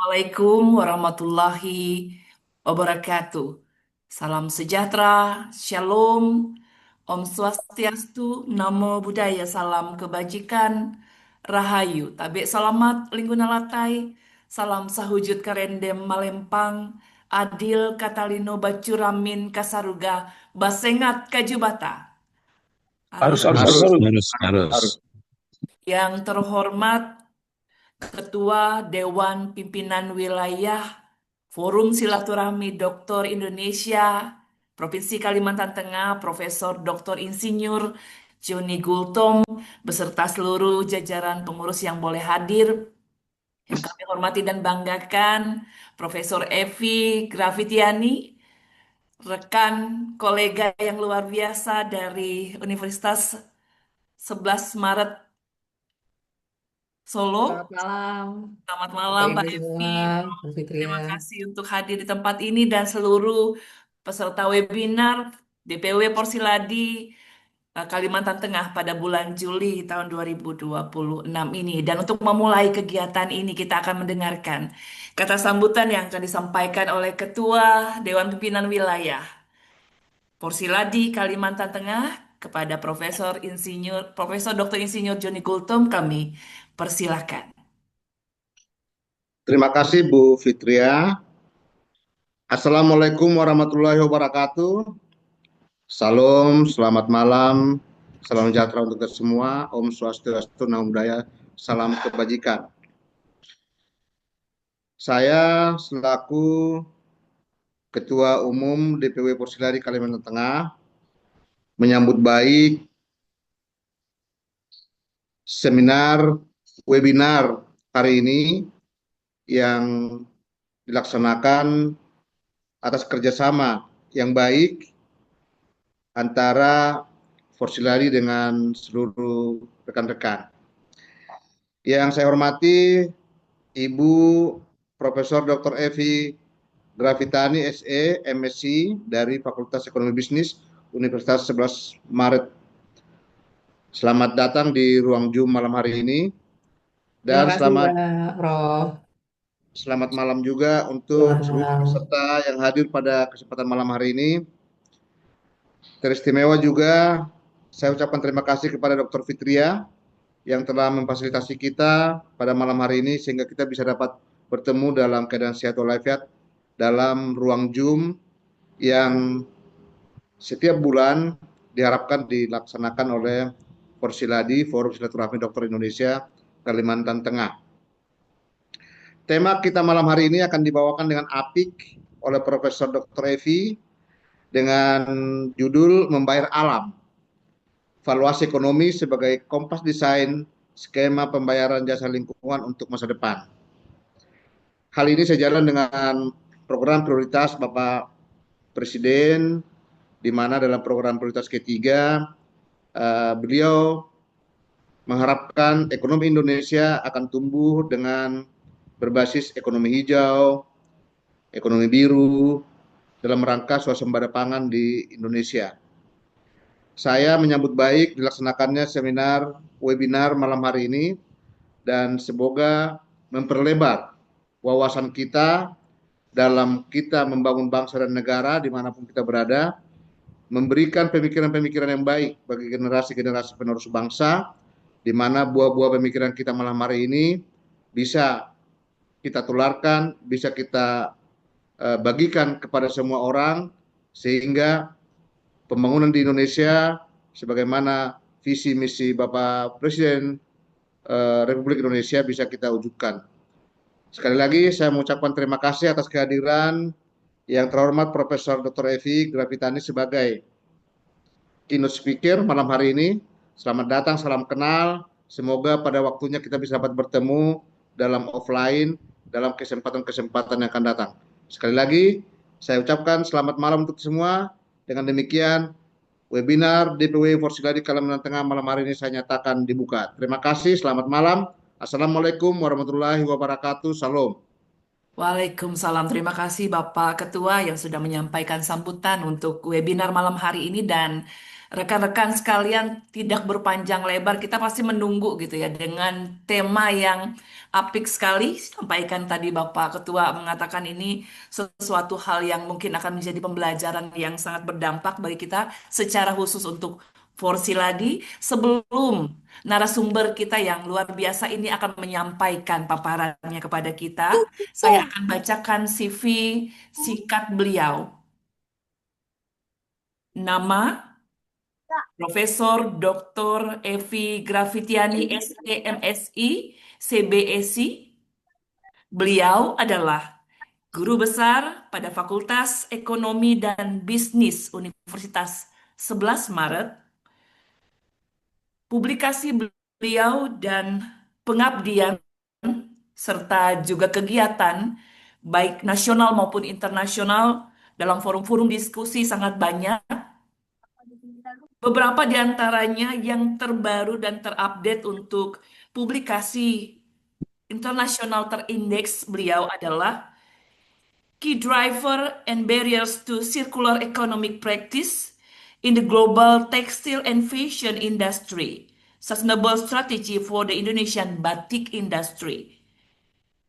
Assalamualaikum warahmatullahi wabarakatuh. Salam sejahtera, shalom, Om Swastiastu, Namo Buddhaya, salam kebajikan, Rahayu, Tabe Salamat, Lingguna Latai, salam sahujud karendem malempang, Adil Katalino Bacuramin Kasaruga, Basengat Kajubata. Harus, Harus harus, harus, Harus, harus. harus. Harus. yang terhormat Ketua Dewan Pimpinan Wilayah Forum Silaturahmi Doktor Indonesia Provinsi Kalimantan Tengah, Profesor Dr. Insinyur Joni Gultom, beserta seluruh jajaran pengurus yang boleh hadir, yang kami hormati dan banggakan, Profesor Evi Grafitiani, rekan kolega yang luar biasa dari Universitas 11 Maret Selamat Solo. malam, Selamat Bapak malam, Ibu Mbak Evi. semua, Bu Fitria. Terima kasih untuk hadir di tempat ini dan seluruh peserta webinar DPW Porsiladi Kalimantan Tengah pada bulan Juli tahun 2026 ini. Dan untuk memulai kegiatan ini kita akan mendengarkan kata sambutan yang akan disampaikan oleh Ketua Dewan Pimpinan Wilayah Porsiladi Kalimantan Tengah kepada Profesor Dr. Insinyur Joni Gultom. Kami persilahkan. Terima kasih Bu Fitria. Assalamualaikum warahmatullahi wabarakatuh. Salam, selamat malam, salam sejahtera untuk kita semua. Om Swastiastu, Namo Buddhaya, salam kebajikan. Saya selaku Ketua Umum DPW Porsiladi Kalimantan Tengah menyambut baik seminar webinar hari ini yang dilaksanakan atas kerjasama yang baik antara Porsiladi dengan seluruh rekan-rekan. Yang saya hormati Ibu Profesor Dr. Evi Grafitani SE MSc dari Fakultas Ekonomi Bisnis Universitas 11 Maret. Selamat datang di ruang Zoom malam hari ini Terima dan kasih, Pak Prof. selamat malam juga untuk Selamat seluruh malam. peserta yang hadir pada kesempatan malam hari ini. Teristimewa juga saya ucapkan terima kasih kepada Dr. Fitria yang telah memfasilitasi kita pada malam hari ini sehingga kita bisa dapat bertemu dalam keadaan sehat walafiat dalam ruang Zoom yang setiap bulan diharapkan dilaksanakan oleh Porsiladi, Forum Silaturahmi Dokter Indonesia Kalimantan Tengah. Tema kita malam hari ini akan dibawakan dengan apik oleh Profesor Dr. Evi dengan judul Membayar Alam, Valuasi Ekonomi sebagai kompas desain skema pembayaran jasa lingkungan untuk masa depan. Hal ini sejalan dengan program prioritas Bapak Presiden, di mana dalam program prioritas ketiga beliau mengharapkan ekonomi Indonesia akan tumbuh dengan berbasis ekonomi hijau, ekonomi biru, dalam rangka swasembada pangan di Indonesia. Saya menyambut baik dilaksanakannya seminar webinar malam hari ini dan semoga memperlebar wawasan kita dalam kita membangun bangsa dan negara dimanapun kita berada, memberikan pemikiran-pemikiran yang baik bagi generasi-generasi penerus bangsa, di mana buah-buah pemikiran kita malam hari ini bisa kita tularkan, bisa kita bagikan kepada semua orang, sehingga pembangunan di Indonesia sebagaimana visi misi Bapak Presiden Republik Indonesia bisa kita wujudkan. Sekali lagi saya mengucapkan terima kasih atas kehadiran yang terhormat Profesor Dr. Evi Grafitani sebagai keynote speaker malam hari ini. Selamat datang, salam kenal. Semoga pada waktunya kita bisa dapat bertemu dalam offline, dalam kesempatan-kesempatan yang akan datang. Sekali lagi, saya ucapkan selamat malam untuk semua. Dengan demikian, webinar DPW Porsiladi Kalimantan Tengah malam hari ini saya nyatakan dibuka. Terima kasih, selamat malam. Assalamualaikum warahmatullahi wabarakatuh. Salam. Waalaikumsalam. Terima kasih Bapak Ketua yang sudah menyampaikan sambutan untuk webinar malam hari ini dan rekan-rekan sekalian tidak berpanjang lebar, kita pasti menunggu gitu ya dengan tema yang apik sekali. Sampaikan tadi Bapak Ketua mengatakan ini sesuatu hal yang mungkin akan menjadi pembelajaran yang sangat berdampak bagi kita secara khusus untuk Forsiladi. Sebelum narasumber kita yang luar biasa ini akan menyampaikan paparannya kepada kita, saya akan bacakan CV singkat beliau. Nama Profesor Dr. Evi Grafitiani SEMSI, CBSI. Beliau adalah guru besar pada Fakultas Ekonomi dan Bisnis Universitas 11 Maret. Publikasi beliau dan pengabdian serta juga kegiatan baik nasional maupun internasional dalam forum-forum diskusi sangat banyak. Beberapa di antaranya yang terbaru dan terupdate untuk publikasi internasional terindeks beliau adalah Key Driver and Barriers to Circular Economic Practice in the Global Textile and Fashion Industry, Sustainable Strategy for the Indonesian Batik Industry.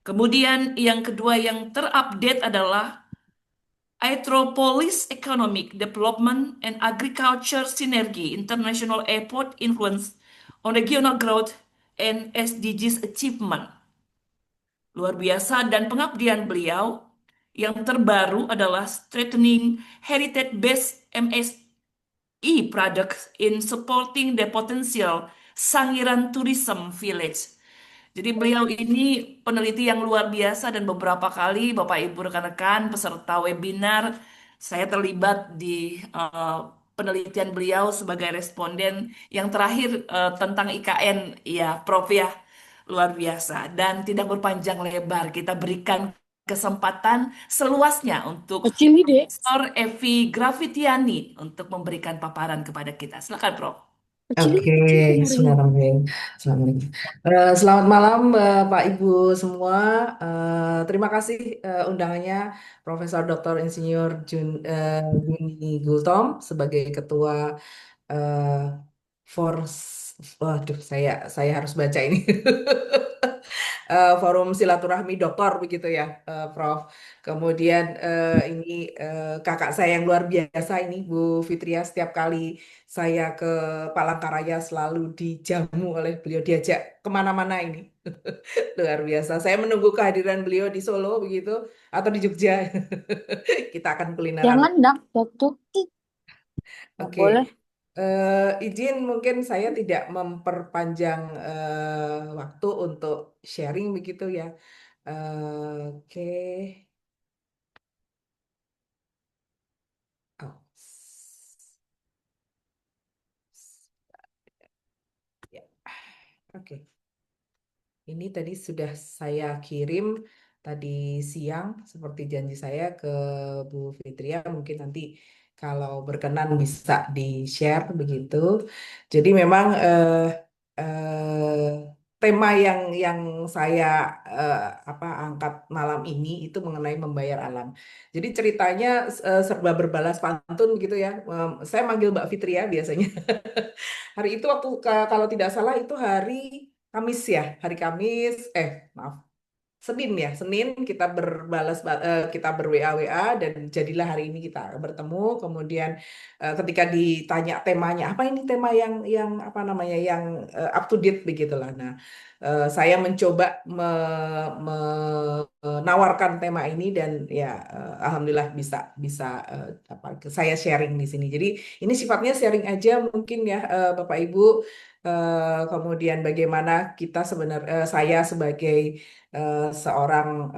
Kemudian yang kedua yang terupdate adalah Aeropolis Economic Development and Agriculture Synergy International Airport Influence on Regional Growth and SDGs Achievement. Luar biasa dan pengabdian beliau yang terbaru adalah Strengthening Heritage-Based MSI Products in Supporting the Potential Sangiran Tourism Village. Jadi beliau ini peneliti yang luar biasa dan beberapa kali Bapak Ibu rekan-rekan peserta webinar saya terlibat di penelitian beliau sebagai responden yang terakhir tentang IKN ya Prof ya luar biasa dan tidak berpanjang lebar kita berikan kesempatan seluasnya untuk Kecil nih, Dek. Profesor Evi Grafitiani untuk memberikan paparan kepada kita. Silakan Prof. Kecil, Oke, kecil kemarin. Bismillahirrahmanirrahim. Assalamualaikum. Selamat malam, Bapak Ibu semua. Terima kasih undangannya Profesor Dr. Insinyur Juni Gultom sebagai Ketua eh, Fors. Waduh, saya harus baca ini. Forum Silaturahmi Doktor begitu ya, Prof. Kemudian ini kakak saya yang luar biasa ini Bu Fitria, setiap kali saya ke Palangkaraya selalu dijamu oleh beliau, diajak kemana-mana ini. Luar biasa. Saya menunggu kehadiran beliau di Solo begitu atau di Jogja. Kita akan kulineran. Jangan, Dak. Waktu. Nggak Oke. boleh. Izin mungkin saya tidak memperpanjang waktu untuk sharing begitu ya. Oke. Oh. Ya. Oke. Ini tadi sudah saya kirim tadi siang seperti janji saya ke Bu Fitria. Mungkin nanti kalau berkenan bisa di-share begitu. Jadi memang tema yang saya eh, angkat malam ini itu mengenai membayar alam. Jadi ceritanya serba berbalas pantun gitu ya. Saya manggil Mbak Fitria biasanya. Hari itu waktu kalau tidak salah itu hari Kamis ya, hari Kamis, maaf, Senin ya, Senin kita kita ber WA dan jadilah hari ini kita bertemu. Kemudian ketika ditanya temanya apa ini tema yang apa namanya yang up to date begitulah. Nah, saya mencoba menawarkan tema ini dan ya alhamdulillah bisa bisa apa saya sharing di sini. Jadi ini sifatnya sharing aja mungkin ya Bapak Ibu. Kemudian bagaimana kita sebenarnya saya sebagai seorang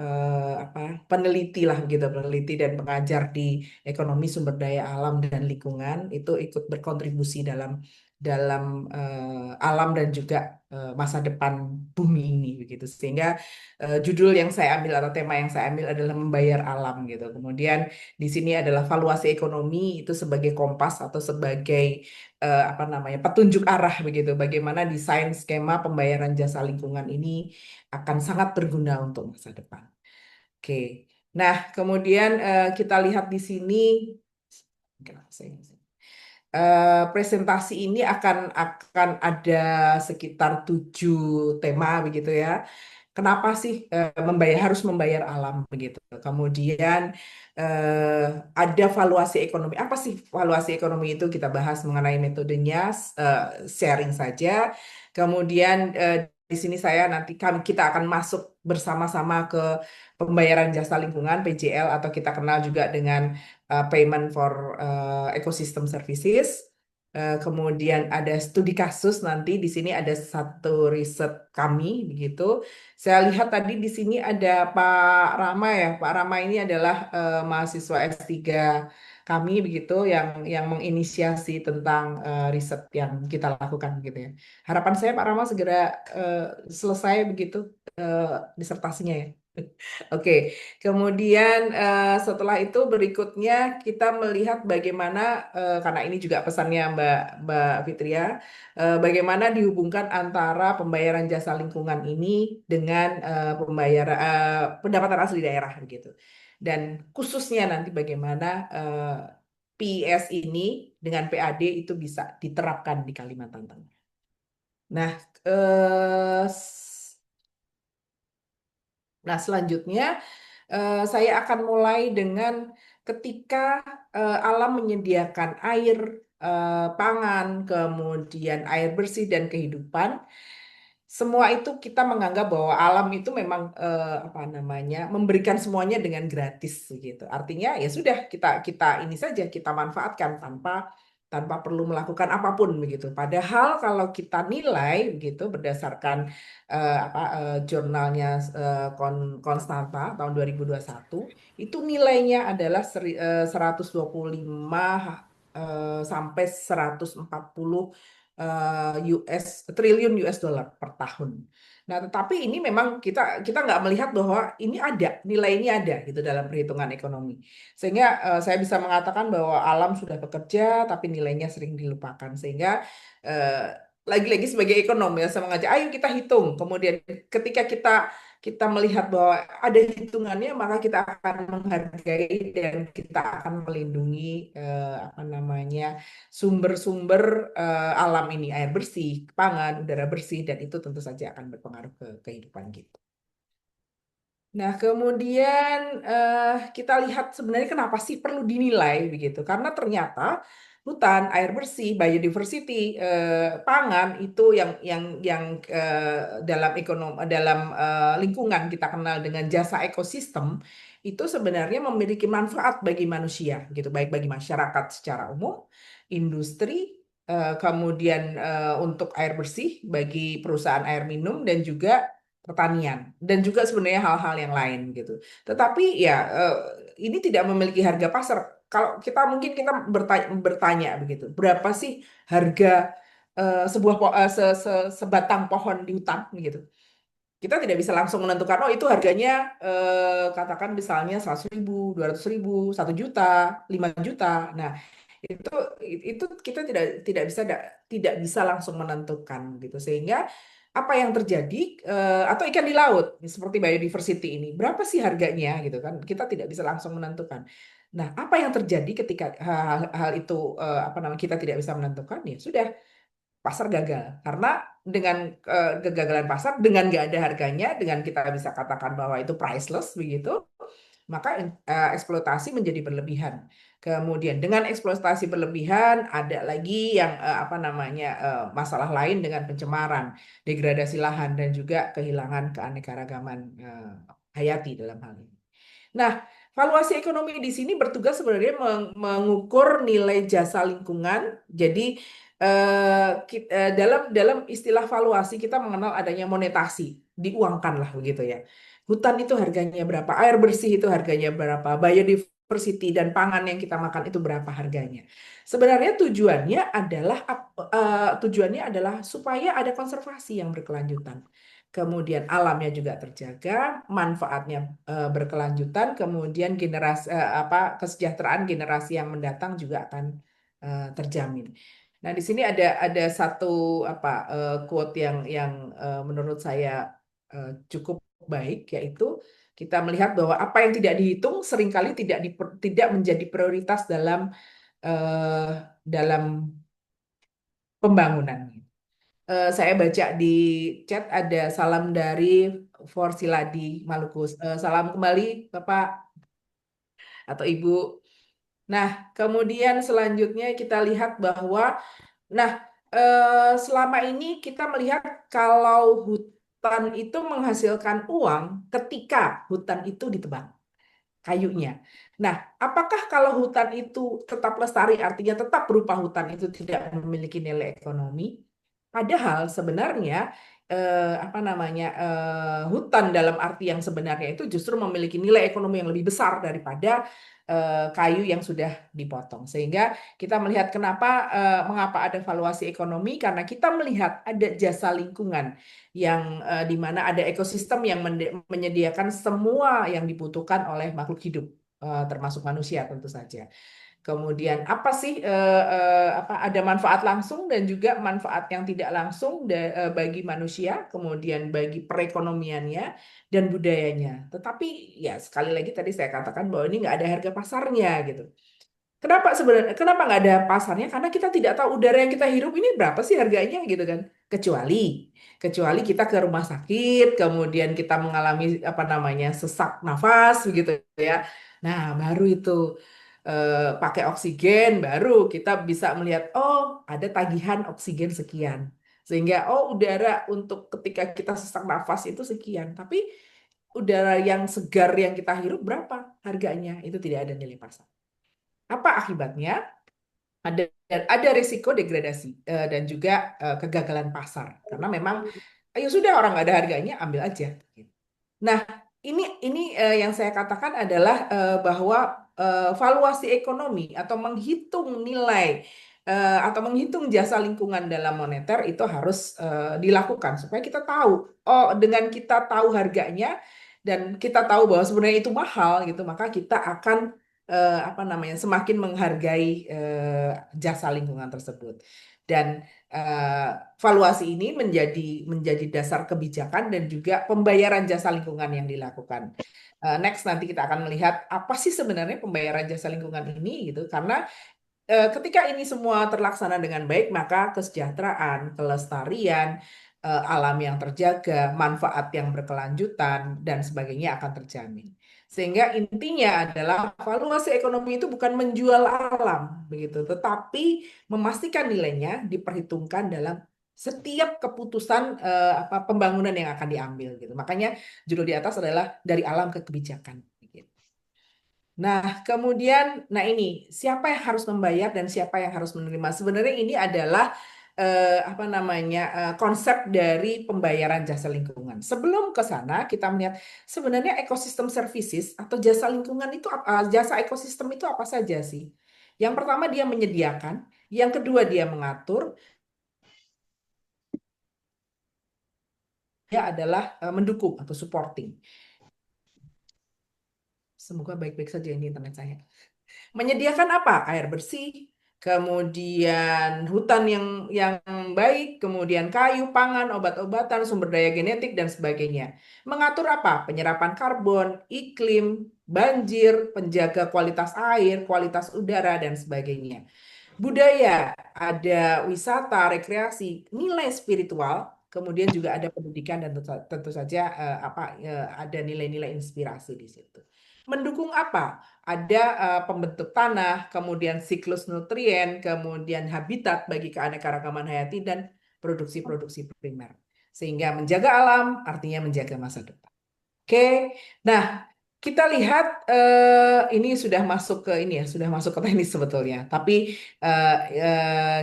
apa peneliti lah gitu, peneliti dan pengajar di ekonomi sumber daya alam dan lingkungan itu ikut berkontribusi dalam alam dan juga masa depan bumi ini begitu. Sehingga judul yang saya ambil atau tema yang saya ambil adalah membayar alam gitu. Kemudian di sini adalah valuasi ekonomi itu sebagai kompas atau sebagai apa namanya petunjuk arah begitu. Bagaimana desain skema pembayaran jasa lingkungan ini akan sangat berguna untuk masa depan. Oke. Nah, kemudian kita lihat di sini. presentasi ini akan ada sekitar 7 tema begitu ya. Kenapa sih harus membayar alam begitu? Kemudian eh, ada valuasi ekonomi. Apa sih valuasi ekonomi itu? Kita bahas mengenai metodenya, sharing saja. Kemudian di sini kita akan masuk bersama-sama ke pembayaran jasa lingkungan (PJL) atau kita kenal juga dengan Payment for Ecosystem Services. Kemudian ada studi kasus, nanti di sini ada satu riset kami begitu. Saya lihat tadi di sini ada Pak Rama ya. Pak Rama ini adalah mahasiswa S3 kami begitu yang menginisiasi tentang riset yang kita lakukan gitu ya. Harapan saya Pak Rama segera eh, selesai begitu eh, disertasinya ya. Oke, kemudian setelah itu berikutnya kita melihat bagaimana karena ini juga pesannya Mbak Fitria, bagaimana dihubungkan antara pembayaran jasa lingkungan ini dengan pembayaran pendapatan asli daerah gitu. Dan khususnya nanti bagaimana PIS ini dengan PAD itu bisa diterapkan di Kalimantan Tengah. Nah, eh, selanjutnya saya akan mulai dengan ketika alam menyediakan air, pangan, kemudian air bersih dan kehidupan. Semua itu kita menganggap bahwa alam itu memang apa namanya memberikan semuanya dengan gratis gitu. Artinya ya sudah kita kita ini saja kita manfaatkan tanpa tanpa perlu melakukan apapun begitu. Padahal kalau kita nilai begitu berdasarkan jurnalnya Konstanta tahun 2021 itu nilainya adalah 125 sampai 140 triliun US dollar per tahun. Nah, tetapi ini memang kita kita nggak melihat bahwa ini ada nilai ini ada gitu dalam perhitungan ekonomi. Sehingga saya bisa mengatakan bahwa alam sudah bekerja, tapi nilainya sering dilupakan. Sehingga eh, lagi-lagi sebagai ekonom ya saya mengajak, ayo kita hitung. Kemudian ketika kita kita melihat bahwa ada hitungannya, maka kita akan menghargai dan kita akan melindungi apa namanya sumber-sumber alam ini, air bersih, pangan, udara bersih, dan itu tentu saja akan berpengaruh ke kehidupan kita. Nah, kemudian kita lihat sebenarnya kenapa sih perlu dinilai begitu? Karena ternyata hutan, air bersih, biodiversity, pangan itu yang dalam lingkungan kita kenal dengan jasa ekosistem itu sebenarnya memiliki manfaat bagi manusia gitu, baik bagi masyarakat secara umum, industri, kemudian untuk air bersih bagi perusahaan air minum dan juga pertanian dan juga sebenarnya hal-hal yang lain gitu. Tetapi ya ini tidak memiliki harga pasar. Kalau kita mungkin kita bertanya begitu, berapa sih harga sebatang pohon di hutan gitu? Kita tidak bisa langsung menentukan, oh itu harganya katakan misalnya 100.000, 200.000, 1 juta, 5 juta. Nah, itu itu kita tidak bisa langsung menentukan gitu sehingga apa yang terjadi atau ikan di laut seperti biodiversity ini berapa sih harganya gitu kan kita tidak bisa langsung menentukan. Nah, apa yang terjadi ketika hal itu apa namanya kita tidak bisa menentukan ya sudah pasar gagal karena dengan kegagalan pasar dengan nggak ada harganya dengan kita bisa katakan bahwa itu priceless begitu maka eksploitasi menjadi berlebihan. Kemudian dengan eksploitasi berlebihan ada lagi yang apa namanya masalah lain dengan pencemaran, degradasi lahan dan juga kehilangan keanekaragaman hayati dalam hal ini. Nah, valuasi ekonomi di sini bertugas sebenarnya mengukur nilai jasa lingkungan. Jadi dalam istilah valuasi kita mengenal adanya monetasi, diuangkan lah begitu ya. Hutan itu harganya berapa, air bersih itu harganya berapa, biodiversity dan pangan yang kita makan itu berapa harganya. Sebenarnya tujuannya adalah supaya ada konservasi yang berkelanjutan. Kemudian alamnya juga terjaga, manfaatnya berkelanjutan, kemudian kesejahteraan generasi yang mendatang juga akan terjamin. Nah, di sini ada satu quote yang menurut saya cukup baik, yaitu kita melihat bahwa apa yang tidak dihitung seringkali tidak menjadi prioritas dalam eh, dalam pembangunan. Saya baca di chat ada salam dari Forsiladi Maluku. Salam kembali Bapak atau Ibu. Nah, kemudian selanjutnya kita lihat bahwa, nah, selama ini kita melihat kalau hutan itu menghasilkan uang ketika hutan itu ditebang kayunya. Nah, apakah kalau hutan itu tetap lestari, artinya tetap berupa hutan itu tidak memiliki nilai ekonomi? Padahal sebenarnya apa namanya hutan dalam arti yang sebenarnya itu justru memiliki nilai ekonomi yang lebih besar daripada kayu yang sudah dipotong. Sehingga kita melihat mengapa ada valuasi ekonomi, karena kita melihat ada jasa lingkungan yang di mana ada ekosistem yang menyediakan semua yang dibutuhkan oleh makhluk hidup, termasuk manusia tentu saja. Kemudian apa sih apa ada manfaat langsung dan juga manfaat yang tidak langsung bagi manusia, kemudian bagi perekonomiannya dan budayanya. Tetapi ya sekali lagi tadi saya katakan bahwa ini nggak ada harga pasarnya gitu. Kenapa nggak ada pasarnya? Karena kita tidak tahu udara yang kita hirup ini berapa sih harganya gitu kan. Kecuali kecuali kita ke rumah sakit, kemudian kita mengalami apa namanya sesak nafas begitu ya. Nah, baru itu pakai oksigen, baru kita bisa melihat oh ada tagihan oksigen sekian. Sehingga oh udara untuk ketika kita sesak nafas itu sekian. Tapi udara yang segar yang kita hirup berapa harganya? Itu tidak ada nilai pasar. Apa akibatnya? Ada ada risiko degradasi dan juga kegagalan pasar karena memang ayo sudah orang nggak ada harganya ambil aja. Nah ini yang saya katakan adalah bahwa valuasi ekonomi atau menghitung nilai atau menghitung jasa lingkungan dalam moneter itu harus dilakukan supaya kita tahu oh dengan kita tahu harganya dan kita tahu bahwa sebenarnya itu mahal gitu maka kita akan apa namanya semakin menghargai jasa lingkungan tersebut dan eh, valuasi ini menjadi dasar kebijakan dan juga pembayaran jasa lingkungan yang dilakukan. Next nanti kita akan melihat apa sih sebenarnya pembayaran jasa lingkungan ini gitu karena ketika ini semua terlaksana dengan baik maka kesejahteraan, kelestarian alam yang terjaga, manfaat yang berkelanjutan dan sebagainya akan terjamin. Sehingga intinya adalah valuasi ekonomi itu bukan menjual alam begitu, tetapi memastikan nilainya diperhitungkan dalam setiap keputusan apa pembangunan yang akan diambil gitu. Makanya judul di atas adalah dari alam ke kebijakan. Gitu. Nah, kemudian, nah ini siapa yang harus membayar dan siapa yang harus menerima? Sebenarnya ini adalah apa namanya konsep dari pembayaran jasa lingkungan. Sebelum ke sana, kita melihat sebenarnya ekosistem services atau jasa lingkungan itu jasa ekosistem itu apa saja sih? Yang pertama dia menyediakan, yang kedua dia mengatur, dia adalah mendukung atau supporting. Semoga baik-baik saja ini internet saya. Menyediakan apa? Air bersih, kemudian hutan yang baik, kemudian kayu, pangan, obat-obatan, sumber daya genetik dan sebagainya. Mengatur apa? Penyerapan karbon, iklim, banjir, penjaga kualitas air, kualitas udara dan sebagainya. Budaya, ada wisata, rekreasi, nilai spiritual, kemudian juga ada pendidikan dan tentu saja ada nilai-nilai inspirasi di situ. Mendukung apa? Ada pembentuk tanah, kemudian siklus nutrien, kemudian habitat bagi keanekaragaman hayati dan produksi-produksi primer. Sehingga menjaga alam artinya menjaga masa depan. Oke, nah kita lihat ini sudah masuk ke ini ya, sudah masuk ke teknis sebetulnya. Tapi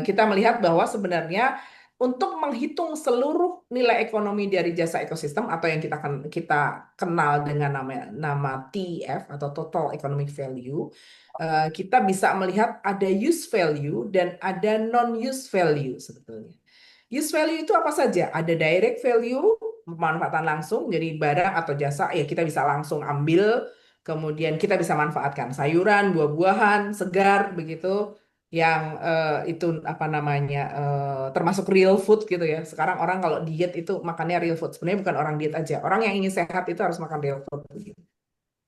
kita melihat bahwa sebenarnya untuk menghitung seluruh nilai ekonomi dari jasa ekosistem atau yang kita kenal dengan nama TEV atau Total Economic Value, kita bisa melihat ada use value dan ada non-use value sebetulnya. Use value itu apa saja? Ada direct value, pemanfaatan langsung, jadi barang atau jasa ya kita bisa langsung ambil, kemudian kita bisa manfaatkan sayuran, buah-buahan, segar begitu, yang itu apa namanya termasuk real food gitu ya. Sekarang orang kalau diet itu makannya real food. Sebenarnya bukan orang diet aja, orang yang ingin sehat itu harus makan real food. Begitu.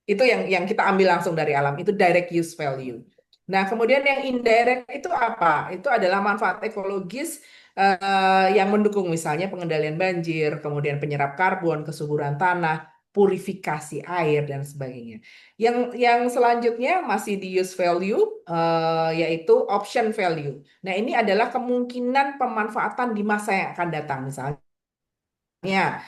Itu yang kita ambil langsung dari alam, itu direct use value. Nah, kemudian yang indirect itu apa? Itu adalah manfaat ekologis yang mendukung misalnya pengendalian banjir, kemudian penyerap karbon, kesuburan tanah, purifikasi air dan sebagainya. Yang selanjutnya masih di use value yaitu option value. Nah, ini adalah kemungkinan pemanfaatan di masa yang akan datang misalnya.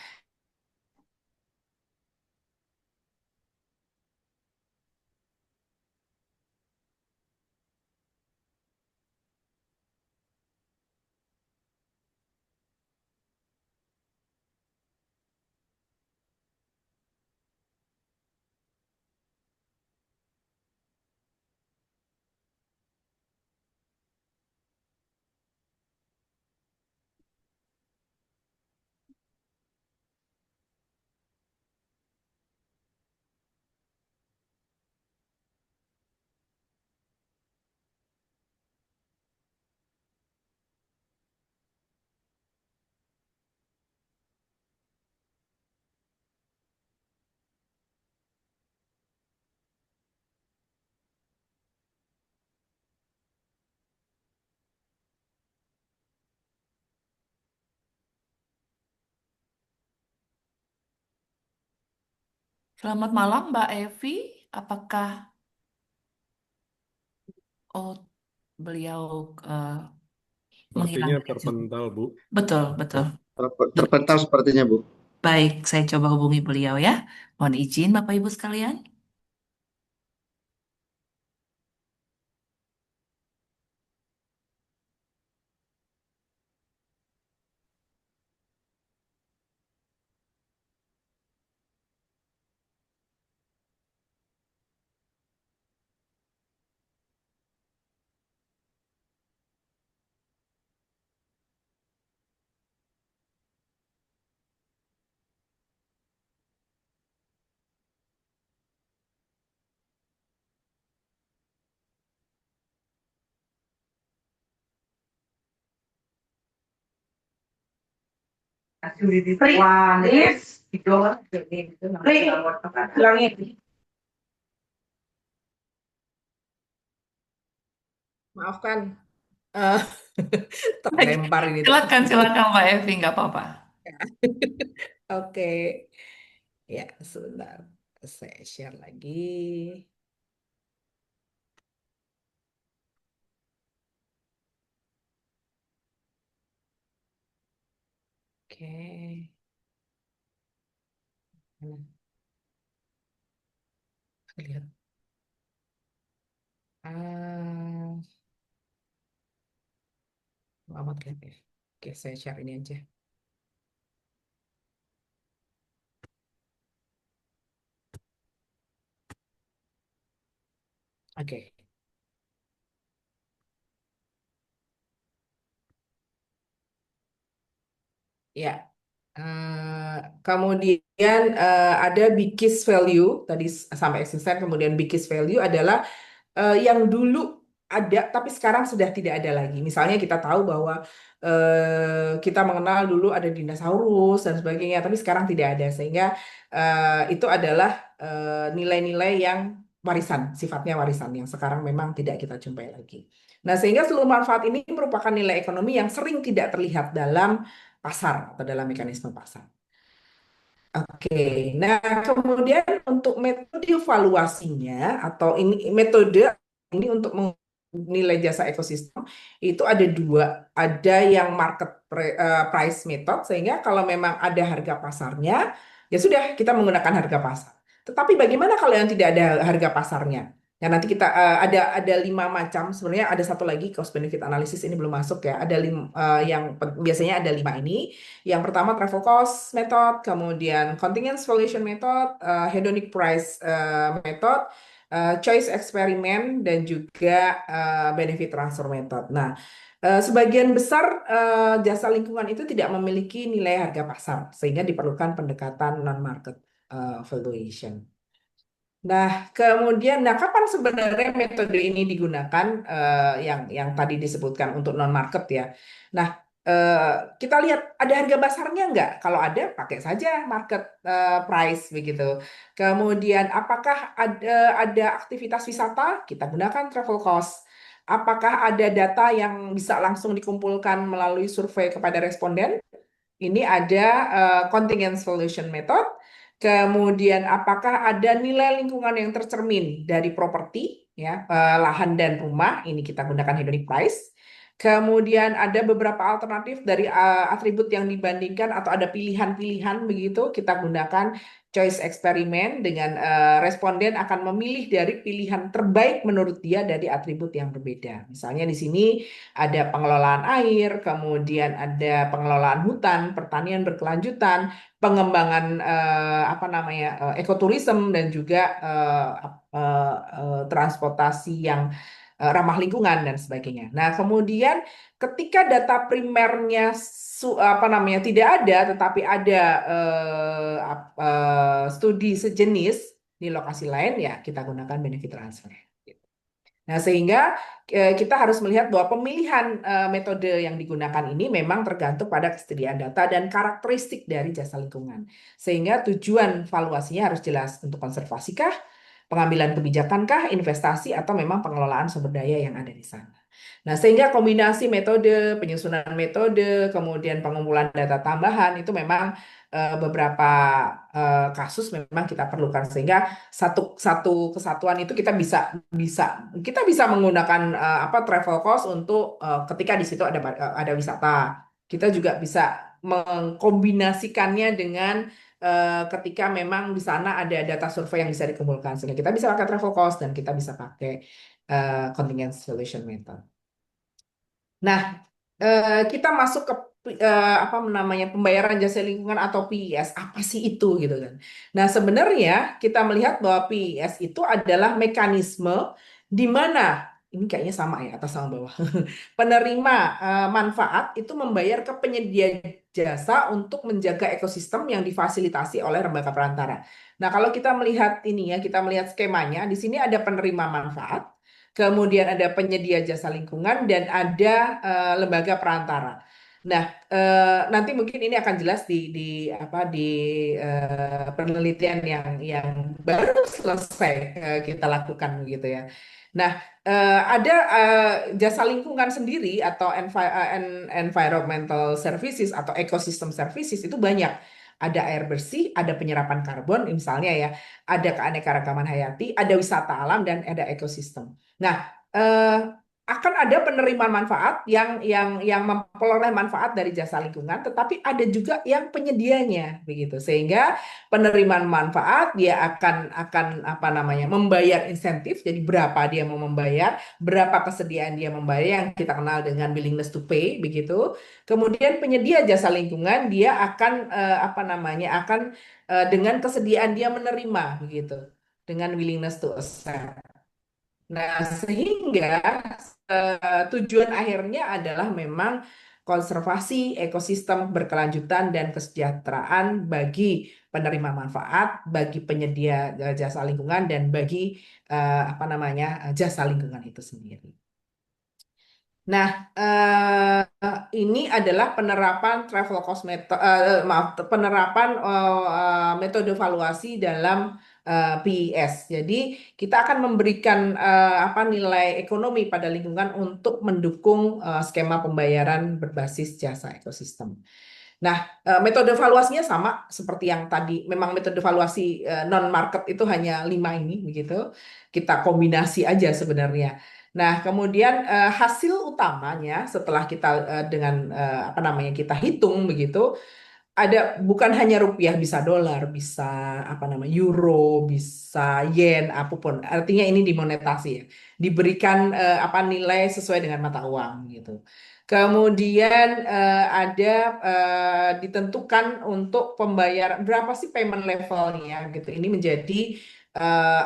Selamat malam, Mbak Evi. Apakah oh beliau eh, Sepertinya menghilangkan diri? terpental, Bu. Betul, betul. Terpental sepertinya, Bu. Baik, saya coba hubungi beliau ya. Mohon izin, Bapak Ibu sekalian. Maafkan, eh, Baik, terlempar ini. silakan, silakan Mbak Evi, nggak apa-apa. Oke, ya sebentar. Saya share lagi. Oke. Mana? Lihat. Ah, amat lihat ya. Oke, saya share ini aja. Oke. Ya. Kemudian ada biggest value tadi sampai eksisten. Kemudian biggest value adalah yang dulu ada tapi sekarang sudah tidak ada lagi. Misalnya kita tahu bahwa kita mengenal dulu ada dinosaurus dan sebagainya, tapi sekarang tidak ada. Sehingga itu adalah nilai-nilai yang warisan, sifatnya warisan yang sekarang memang tidak kita jumpai lagi. Nah, sehingga seluruh manfaat ini merupakan nilai ekonomi yang sering tidak terlihat dalam pasar atau dalam mekanisme pasar. Oke, nah kemudian untuk metode evaluasinya atau ini metode ini untuk menilai jasa ekosistem itu ada dua, ada yang price method sehingga kalau memang ada harga pasarnya ya sudah kita menggunakan harga pasar. Tetapi bagaimana kalau yang tidak ada harga pasarnya? Ya nanti kita ada 5 macam sebenarnya ada satu lagi cost benefit analysis ini belum masuk ya ada biasanya ada 5 ini. Yang pertama travel cost method, kemudian contingent valuation method, hedonic price method, choice experiment, dan juga benefit transfer method. Nah, sebagian besar jasa lingkungan itu tidak memiliki nilai harga pasar, sehingga diperlukan pendekatan non-market valuation. Nah, kemudian, kapan sebenarnya metode ini digunakan yang tadi disebutkan untuk non-market ya? Nah, kita lihat ada harga pasarnya nggak? Kalau ada, pakai saja market price begitu. Kemudian apakah ada aktivitas wisata? Kita gunakan travel cost. Apakah ada data yang bisa langsung dikumpulkan melalui survei kepada responden? Ini ada contingent solution method. Kemudian apakah ada nilai lingkungan yang tercermin dari properti, ya, lahan dan rumah? Ini kita gunakan hedonic price. Kemudian ada beberapa alternatif dari atribut yang dibandingkan atau ada pilihan-pilihan begitu. Kita gunakan choice experiment dengan responden akan memilih dari pilihan terbaik menurut dia dari atribut yang berbeda. Misalnya di sini ada pengelolaan air, kemudian ada pengelolaan hutan, pertanian berkelanjutan, pengembangan apa namanya ekoturism dan juga transportasi yang ramah lingkungan dan sebagainya. Nah, kemudian ketika data primernya apa namanya tidak ada, tetapi ada studi sejenis di lokasi lain, ya kita gunakan benefit transfer. Nah, sehingga kita harus melihat bahwa pemilihan metode yang digunakan ini memang tergantung pada kesediaan data dan karakteristik dari jasa lingkungan. Sehingga tujuan valuasinya harus jelas untuk konservasikah, pengambilan kebijakankah, investasi, atau memang pengelolaan sumber daya yang ada di sana. Nah, sehingga kombinasi metode, penyusunan metode, kemudian pengumpulan data tambahan itu memang beberapa kasus memang kita perlukan sehingga satu satu kesatuan itu kita bisa bisa kita bisa menggunakan apa travel cost untuk ketika di situ ada wisata. Kita juga bisa mengkombinasikannya dengan ketika memang di sana ada data survei yang bisa dikumpulkan sehingga kita bisa pakai travel cost dan kita bisa pakai contingent solution method. Nah, kita masuk ke apa namanya pembayaran jasa lingkungan atau PIS. Apa sih itu gitu kan? Nah, sebenarnya kita melihat bahwa PIS itu adalah mekanisme di mana ini kayaknya sama ya atas sama bawah. Penerima manfaat itu membayar ke penyedia jasa untuk menjaga ekosistem yang difasilitasi oleh lembaga perantara. Nah, kalau kita melihat ini ya, kita melihat skemanya, di sini ada penerima manfaat, kemudian ada penyedia jasa lingkungan, dan ada lembaga perantara. Nah, nanti mungkin ini akan jelas di apa di penelitian yang baru selesai kita lakukan gitu ya. Nah, ada jasa lingkungan sendiri atau environmental services atau ecosystem services itu banyak. Ada air bersih, ada penyerapan karbon, misalnya ya, ada keanekaragaman hayati, ada wisata alam, dan ada ekosistem. Nah, akan ada penerimaan manfaat yang memperoleh manfaat dari jasa lingkungan, tetapi ada juga yang penyedianya begitu. Sehingga penerimaan manfaat dia akan apa namanya membayar insentif. Jadi berapa dia mau membayar, berapa kesediaan dia membayar yang kita kenal dengan willingness to pay begitu. Kemudian penyedia jasa lingkungan dia akan apa namanya akan dengan kesediaan dia menerima begitu. Dengan willingness to accept. Nah, sehingga tujuan akhirnya adalah memang konservasi ekosistem berkelanjutan dan kesejahteraan bagi penerima manfaat, bagi penyedia jasa lingkungan, dan bagi apa namanya jasa lingkungan itu sendiri. Nah, ini adalah penerapan travel cost method, maaf, penerapan metode valuasi dalam PIS. Jadi, kita akan memberikan apa nilai ekonomi pada lingkungan untuk mendukung skema pembayaran berbasis jasa ekosistem. Nah, metode valuasinya sama seperti yang tadi. Memang metode valuasi non market itu hanya 5 ini, begitu. Kita kombinasi aja sebenarnya. Nah, kemudian hasil utamanya setelah kita dengan apa namanya kita hitung begitu, ada bukan hanya rupiah, bisa dolar, bisa apa namanya euro, bisa yen, apapun. Artinya ini dimonetasi ya, diberikan apa nilai sesuai dengan mata uang gitu. Kemudian ada ditentukan untuk pembayaran berapa sih payment levelnya gitu. Ini menjadi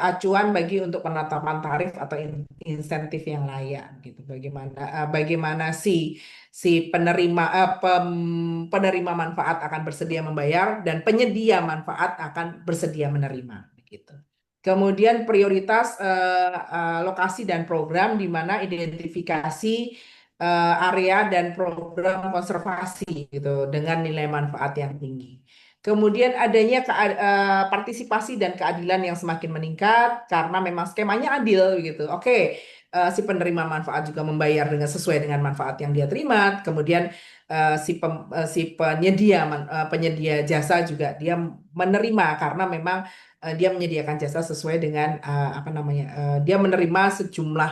acuan bagi untuk penetapan tarif atau insentif yang layak gitu. Bagaimana si penerima manfaat akan bersedia membayar dan penyedia manfaat akan bersedia menerima gitu. Kemudian prioritas lokasi dan program di mana identifikasi area dan program konservasi gitu dengan nilai manfaat yang tinggi. Kemudian adanya partisipasi dan keadilan yang semakin meningkat karena memang skemanya adil gitu. Oke, si penerima manfaat juga membayar dengan sesuai dengan manfaat yang dia terima. Kemudian si penyedia jasa juga dia menerima karena memang dia menyediakan jasa sesuai dengan apa namanya dia menerima sejumlah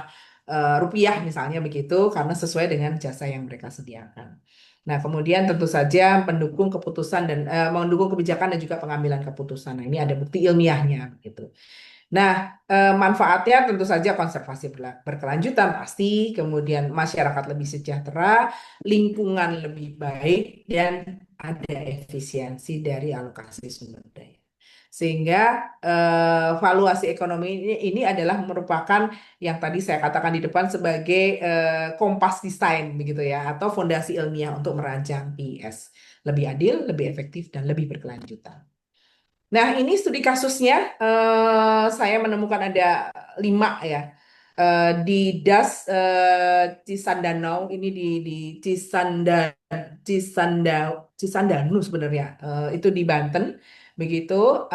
rupiah misalnya begitu karena sesuai dengan jasa yang mereka sediakan. Nah, kemudian tentu saja mendukung keputusan dan mendukung kebijakan dan juga pengambilan keputusan. Nah, ini ada bukti ilmiahnya begitu. Nah, manfaatnya tentu saja konservasi berkelanjutan pasti, kemudian masyarakat lebih sejahtera, lingkungan lebih baik, dan ada efisiensi dari alokasi sumber daya. Sehingga valuasi ekonomi ini adalah merupakan yang tadi saya katakan di depan sebagai kompas desain begitu ya, atau fondasi ilmiah untuk merancang PIS lebih adil, lebih efektif, dan lebih berkelanjutan. Nah, ini studi kasusnya saya menemukan ada 5 ya. Di Das Cisandanau ini di Cisandanu sebenarnya itu di Banten begitu.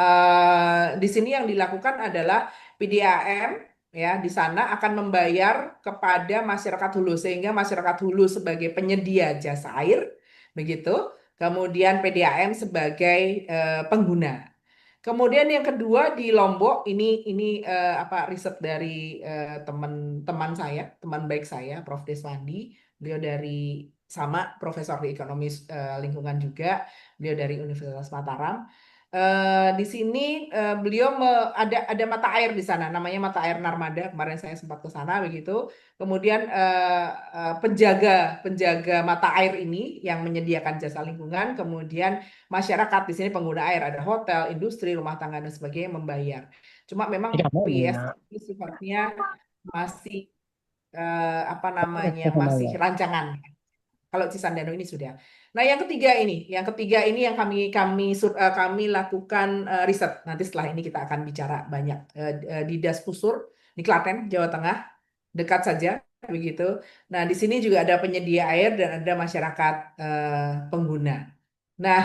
Di sini yang dilakukan adalah PDAM ya di sana akan membayar kepada masyarakat hulu sehingga masyarakat hulu sebagai penyedia jasa air begitu. Kemudian PDAM sebagai pengguna. Kemudian yang kedua di Lombok ini apa riset dari teman-teman saya, teman baik saya, Prof. Deswandi. Beliau dari sama profesor di ekonomi lingkungan juga, beliau dari Universitas Mataram. Di sini beliau ada mata air di sana, namanya mata air Narmada. Kemarin saya sempat ke sana begitu. Kemudian penjaga penjaga mata air ini yang menyediakan jasa lingkungan, kemudian masyarakat di sini pengguna air ada hotel, industri, rumah tangga dan sebagainya membayar. Cuma memang Tidak mau PIS ya. ini sifatnya masih apa namanya Tidak mau masih ya. rancangan. Kalau Cisandano ini sudah. Nah, yang ketiga ini yang kami lakukan riset. Nanti setelah ini kita akan bicara banyak di Das Pusur di Klaten, Jawa Tengah, dekat saja begitu. Nah, di sini juga ada penyedia air dan ada masyarakat pengguna. Nah,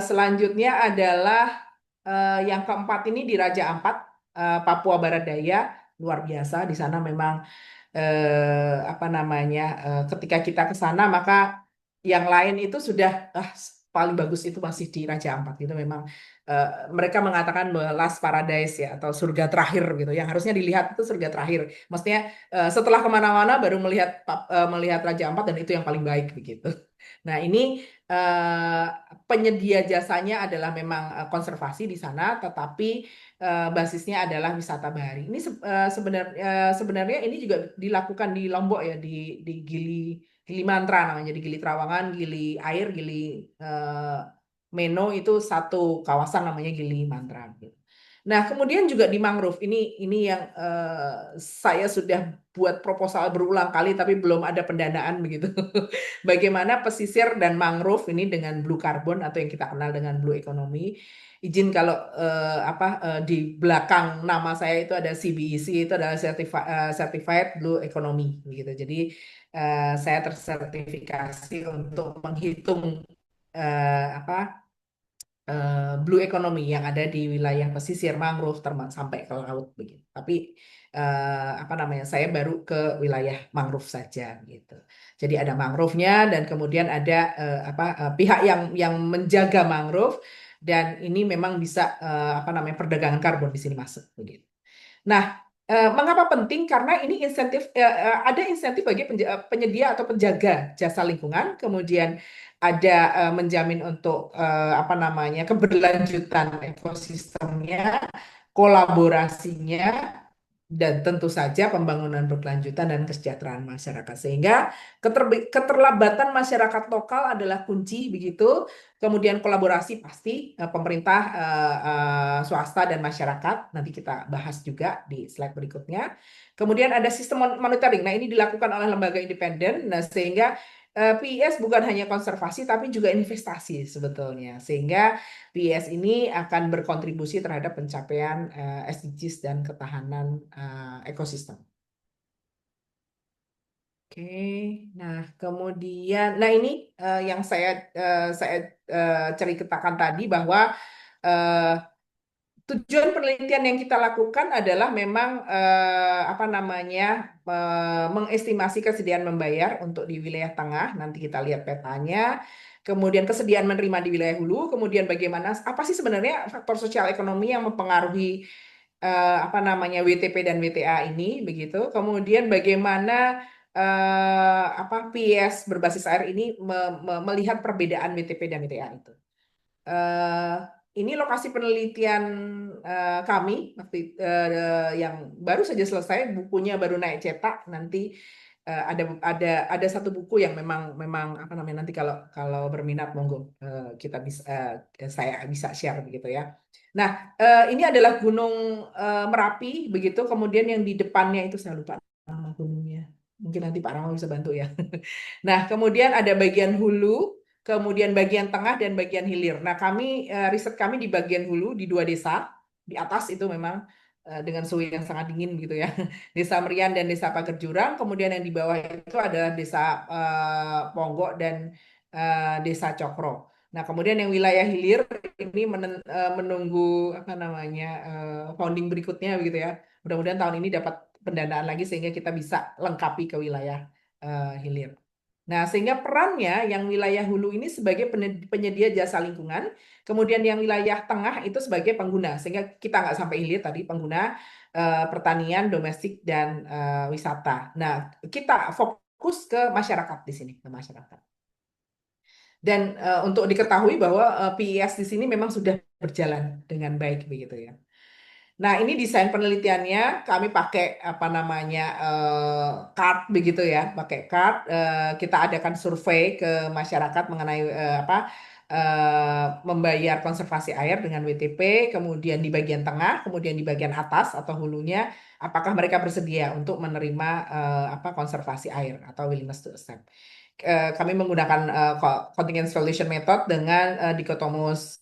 selanjutnya adalah yang keempat ini di Raja Ampat, Papua Barat Daya, luar biasa. Di sana memang apa namanya ketika kita ke sana maka yang lain itu sudah paling bagus itu masih di Raja Ampat itu memang eh, mereka mengatakan bahwa last paradise ya atau surga terakhir gitu yang harusnya dilihat itu surga terakhir maksudnya setelah kemana-mana baru melihat Raja Ampat dan itu yang paling baik begitu. Nah ini eh, penyedia jasanya adalah memang konservasi di sana tetapi basisnya adalah wisata bahari. Ini sebenarnya ini juga dilakukan di Lombok ya di Gili Mantra namanya di Gili Trawangan, Gili Air, Gili eh, Meno itu satu kawasan namanya Gili Mantra gitu. Nah, kemudian juga di mangrove ini yang saya sudah buat proposal berulang kali tapi belum ada pendanaan begitu. Bagaimana pesisir dan mangrove ini dengan blue carbon atau yang kita kenal dengan blue economy. Izin kalau di belakang nama saya itu ada CBEC itu adalah Certified Blue Economy gitu. Jadi saya tersertifikasi untuk menghitung apa blue economy yang ada di wilayah pesisir mangrove sampai ke laut begitu. Tapi apa namanya? Saya baru ke wilayah mangrove saja gitu. Jadi ada mangrove-nya dan kemudian ada pihak yang menjaga mangrove dan ini memang bisa apa namanya perdagangan karbon di sini masuk begitu. Nah, mengapa penting? Karena ini ada insentif bagi penyedia atau penjaga jasa lingkungan, kemudian ada menjamin untuk apa namanya keberlanjutan ekosistemnya, kolaborasinya, dan tentu saja pembangunan berkelanjutan dan kesejahteraan masyarakat. Sehingga keterlibatan masyarakat lokal adalah kunci begitu. Kemudian kolaborasi pasti pemerintah, swasta dan masyarakat. Nanti kita bahas juga di slide berikutnya. Kemudian ada sistem monitoring. Nah, ini dilakukan oleh lembaga independen. Nah, sehingga PIS bukan hanya konservasi tapi juga investasi sebetulnya. Sehingga PIS ini akan berkontribusi terhadap pencapaian SDGs dan ketahanan ekosistem. Oke, nah kemudian, nah ini yang saya ceritakan tadi bahwa eh, tujuan penelitian yang kita lakukan adalah memang apa namanya mengestimasi kesediaan membayar untuk di wilayah tengah. Nanti kita lihat petanya. Kemudian kesediaan menerima di wilayah hulu. Kemudian bagaimana apa sih sebenarnya faktor sosial ekonomi yang mempengaruhi apa namanya WTP dan WTA ini begitu. Kemudian bagaimana apa PIS berbasis air ini melihat perbedaan WTP dan WTA itu. Eh, ini lokasi penelitian kami yang baru saja selesai, bukunya baru naik cetak. Nanti ada satu buku yang memang memang apa namanya nanti kalau kalau berminat monggo kita bisa saya bisa share begitu ya. Nah, ini adalah Gunung Merapi begitu. Kemudian yang di depannya itu saya lupa nama gunungnya. Mungkin nanti Pak Rama bisa bantu ya. Nah, kemudian ada bagian hulu, kemudian bagian tengah dan bagian hilir. Nah, riset kami di bagian hulu di 2 desa di atas itu memang dengan suhu yang sangat dingin gitu ya. Desa Merian dan Desa Pagerjurang. Kemudian yang di bawah itu adalah Desa Ponggok dan Desa Cokro. Nah, kemudian yang wilayah hilir ini menunggu apa namanya founding berikutnya begitu ya. Mudah-mudahan tahun ini dapat pendanaan lagi sehingga kita bisa lengkapi ke wilayah hilir. Nah, sehingga perannya yang wilayah hulu ini sebagai penyedia jasa lingkungan, kemudian yang wilayah tengah itu sebagai pengguna, sehingga kita nggak sampai hilir tadi pengguna pertanian, domestik, dan wisata. Nah, kita fokus ke masyarakat di sini, ke masyarakat. Dan untuk diketahui bahwa PIS di sini memang sudah berjalan dengan baik begitu ya. Nah, ini desain penelitiannya kami pakai apa namanya card begitu ya, pakai card. Kita adakan survei ke masyarakat mengenai apa membayar konservasi air dengan WTP, kemudian di bagian tengah, kemudian di bagian atas atau hulunya, apakah mereka bersedia untuk menerima apa konservasi air atau willingness to accept. Kami menggunakan contingent solution method dengan dikotomus.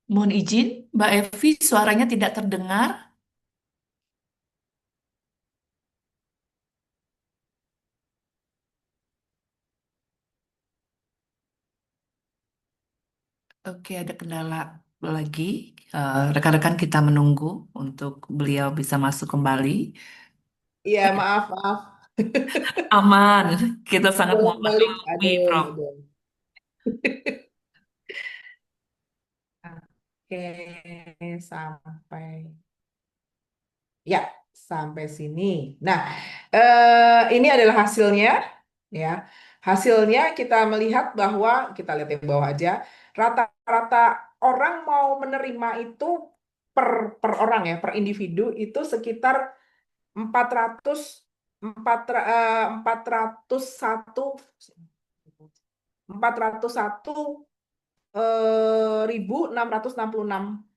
Mohon izin, Mbak Evi, suaranya tidak terdengar. Oke, ada kendala lagi. Rekan-rekan kita menunggu untuk beliau bisa masuk kembali. Iya, maaf, maaf. Aman, kita sangat Bolak-balik, memaklumi, aduh, Prof. aduh. Oke, sampai ya sampai sini. Nah, ini adalah hasilnya, ya. Hasilnya kita melihat bahwa kita lihat yang bawah aja, rata-rata orang mau menerima itu per per orang ya, per individu itu sekitar 400 401 401.666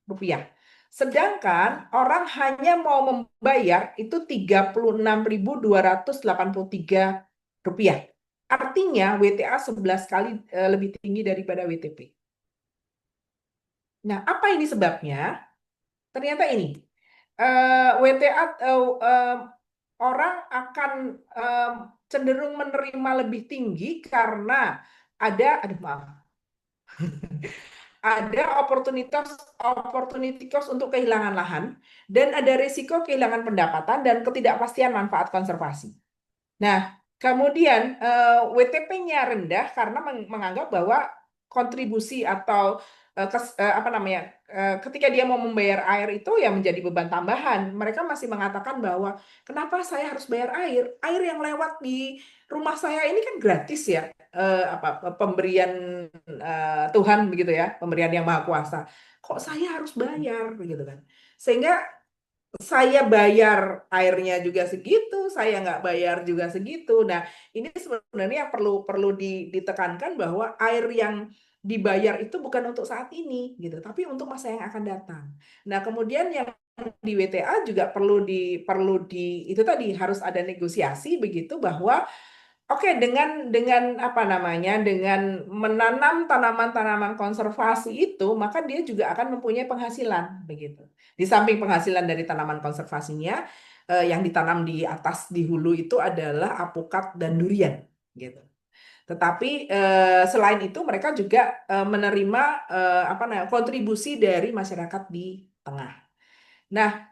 rupiah. Sedangkan orang hanya mau membayar itu 36.283 rupiah. Artinya WTA 11 kali lebih tinggi daripada WTP. Nah, apa ini sebabnya? Ternyata ini WTA orang akan cenderung menerima lebih tinggi karena aduh maaf, ada opportunity cost untuk kehilangan lahan dan ada risiko kehilangan pendapatan dan ketidakpastian manfaat konservasi. Nah, kemudian WTP-nya rendah karena menganggap bahwa kontribusi atau apa namanya ketika dia mau membayar air itu ya menjadi beban tambahan. Mereka masih mengatakan bahwa kenapa saya harus bayar air? Air yang lewat di rumah saya ini kan gratis ya. Apa pemberian Tuhan begitu ya, pemberian yang maha kuasa. Kok saya harus bayar begitu kan? Sehingga saya bayar airnya juga segitu, saya nggak bayar juga segitu. Nah, ini sebenarnya yang perlu perlu ditekankan bahwa air yang dibayar itu bukan untuk saat ini, gitu, tapi untuk masa yang akan datang. Nah, kemudian yang di WTA juga perlu di itu tadi harus ada negosiasi begitu bahwa Oke, dengan apa namanya, dengan menanam tanaman-tanaman konservasi itu, maka dia juga akan mempunyai penghasilan begitu. Di samping penghasilan dari tanaman konservasinya, yang ditanam di atas di hulu itu adalah apukat dan durian gitu. Tetapi selain itu mereka juga menerima apa namanya kontribusi dari masyarakat di tengah. Nah,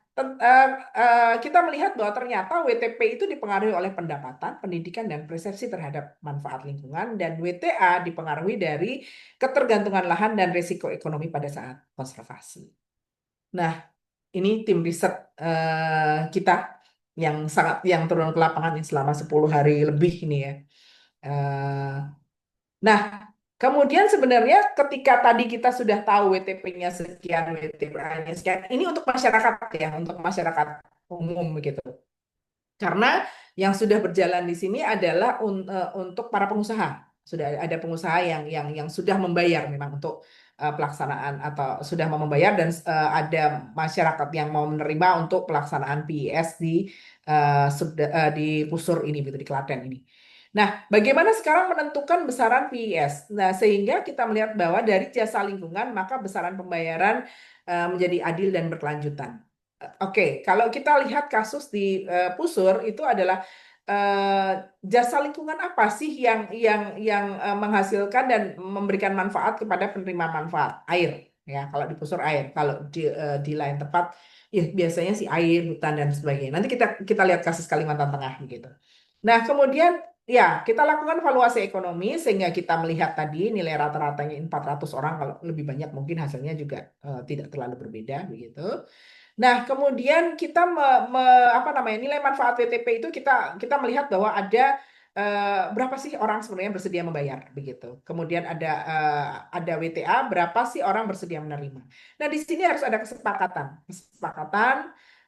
kita melihat bahwa ternyata WTP itu dipengaruhi oleh pendapatan, pendidikan, dan persepsi terhadap manfaat lingkungan, dan WTA dipengaruhi dari ketergantungan lahan dan risiko ekonomi pada saat konservasi. Nah, ini tim riset kita yang turun ke lapangan ini selama 10 hari lebih ini ya. Eh, Nah, kemudian sebenarnya ketika tadi kita sudah tahu WTP-nya sekian, WTP-nya sekian, ini untuk masyarakat ya, untuk masyarakat umum begitu. Karena yang sudah berjalan di sini adalah untuk para pengusaha. Sudah ada pengusaha yang sudah membayar memang untuk pelaksanaan atau sudah mau membayar, dan ada masyarakat yang mau menerima untuk pelaksanaan PIS di Pusur ini gitu, di Klaten ini. Nah, bagaimana sekarang menentukan besaran PIS? Nah, sehingga kita melihat bahwa dari jasa lingkungan maka besaran pembayaran menjadi adil dan berkelanjutan. Oke, kalau kita lihat kasus di Pusur itu adalah eh, jasa lingkungan apa sih yang menghasilkan dan memberikan manfaat kepada penerima manfaat air, ya kalau di Pusur air, kalau di lain tempat ya biasanya sih air, hutan dan sebagainya. Nanti kita lihat kasus Kalimantan Tengah begitu. Nah, kemudian ya kita lakukan valuasi ekonomi sehingga kita melihat tadi nilai rata-ratanya 400 orang, kalau lebih banyak mungkin hasilnya juga tidak terlalu berbeda begitu. Nah, kemudian kita apa namanya nilai manfaat WTP itu kita melihat bahwa ada berapa sih orang sebenarnya bersedia membayar begitu. Kemudian ada WTA, berapa sih orang bersedia menerima. Nah, di sini harus ada kesepakatan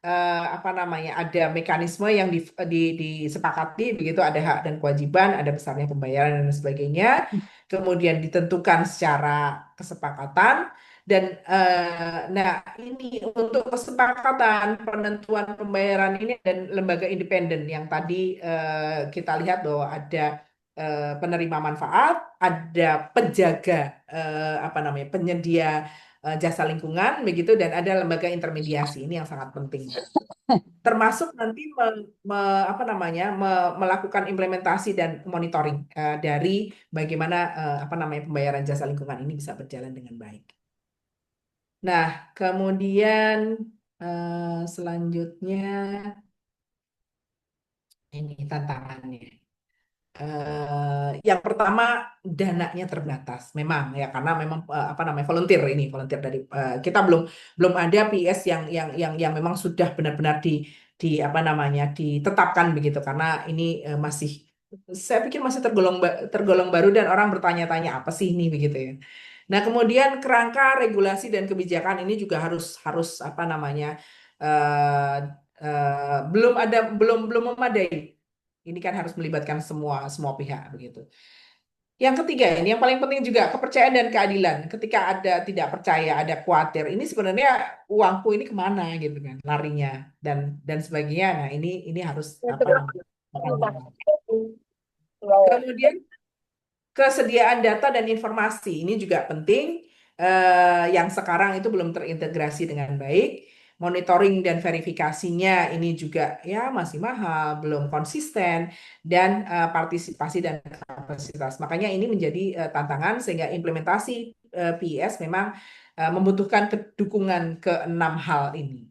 apa namanya, ada mekanisme yang disepakati begitu, ada hak dan kewajiban, ada besarnya pembayaran dan sebagainya. Kemudian ditentukan secara kesepakatan. Dan nah, ini untuk kesepakatan penentuan pembayaran ini dan lembaga independen yang tadi kita lihat bahwa ada penerima manfaat, ada penjaga apa namanya penyedia jasa lingkungan begitu, dan ada lembaga intermediasi ini yang sangat penting. Termasuk nanti apa namanya melakukan implementasi dan monitoring dari bagaimana apa namanya pembayaran jasa lingkungan ini bisa berjalan dengan baik. Nah, kemudian selanjutnya ini tantangannya. Yang pertama, dananya terbatas, memang ya, karena memang apa namanya volunteer dari kita belum ada PS yang memang sudah benar-benar di apa namanya ditetapkan begitu, karena ini masih, saya pikir masih tergolong baru dan orang bertanya-tanya apa sih ini begitu ya. Nah, kemudian kerangka regulasi dan kebijakan ini juga harus harus apa namanya eh, belum memadai. Ini kan harus melibatkan semua semua pihak begitu. Yang ketiga ini yang paling penting juga, kepercayaan dan keadilan. Ketika ada tidak percaya, ada khawatir, ini sebenarnya uangku ini kemana gitu kan, larinya dan sebagainya. Nah, ini harus apa namanya. Kemudian kesediaan data dan informasi ini juga penting, yang sekarang itu belum terintegrasi dengan baik. Monitoring dan verifikasinya ini juga ya masih mahal, belum konsisten, dan partisipasi dan kapasitas. Makanya ini menjadi tantangan sehingga implementasi PIS memang membutuhkan dukungan ke 6 hal ini.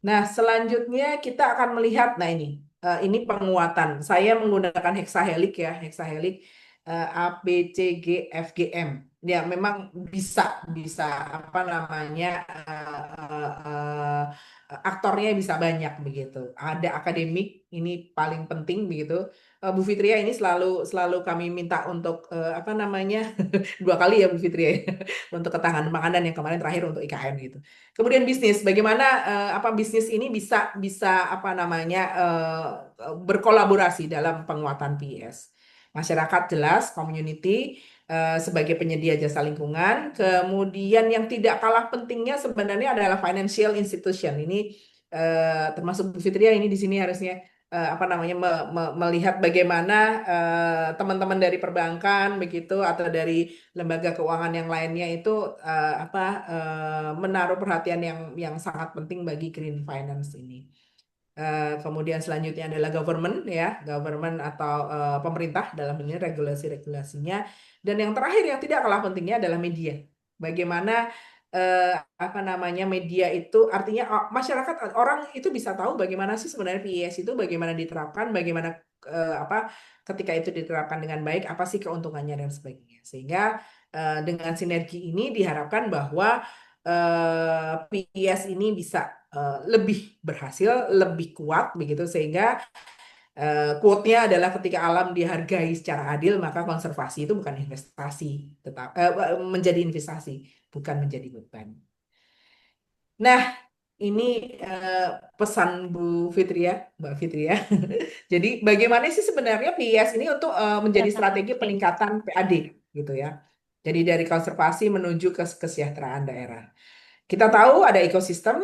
Nah, selanjutnya kita akan melihat, nah ini penguatan. Saya menggunakan heksahelik ya, heksahelik A, B, C, G, F, G, M. Ya, memang bisa bisa apa namanya aktornya bisa banyak begitu. Ada akademik, ini paling penting begitu. Bu Fitria ini selalu selalu kami minta untuk apa namanya 2 kali ya Bu Fitria ya, untuk ketahanan makanan, yang kemarin terakhir untuk IKN gitu. Kemudian bisnis, bagaimana apa bisnis ini bisa bisa apa namanya berkolaborasi dalam penguatan PIS. Masyarakat jelas, community sebagai penyedia jasa lingkungan. Kemudian yang tidak kalah pentingnya sebenarnya adalah financial institution. Ini termasuk Bu Fitria ini di sini harusnya apa namanya melihat bagaimana teman-teman dari perbankan begitu atau dari lembaga keuangan yang lainnya itu apa menaruh perhatian yang sangat penting bagi green finance ini. Kemudian selanjutnya adalah government ya, government atau pemerintah dalam ini regulasi-regulasinya. Dan yang terakhir yang tidak kalah pentingnya adalah media. Bagaimana apa namanya media itu artinya masyarakat orang itu bisa tahu bagaimana sih sebenarnya PIS itu bagaimana diterapkan, bagaimana apa ketika itu diterapkan dengan baik, apa sih keuntungannya dan sebagainya. Sehingga dengan sinergi ini diharapkan bahwa PIS ini bisa lebih berhasil, lebih kuat begitu sehingga quote-nya adalah ketika alam dihargai secara adil maka konservasi itu bukan investasi, tetap menjadi investasi, bukan menjadi beban. Nah, ini pesan Bu Fitria, Mbak Fitria. Jadi bagaimana sih sebenarnya PIS ini untuk menjadi strategi peningkatan PAD gitu ya. Jadi dari konservasi menuju ke kesejahteraan daerah. Kita tahu ada ekosistem,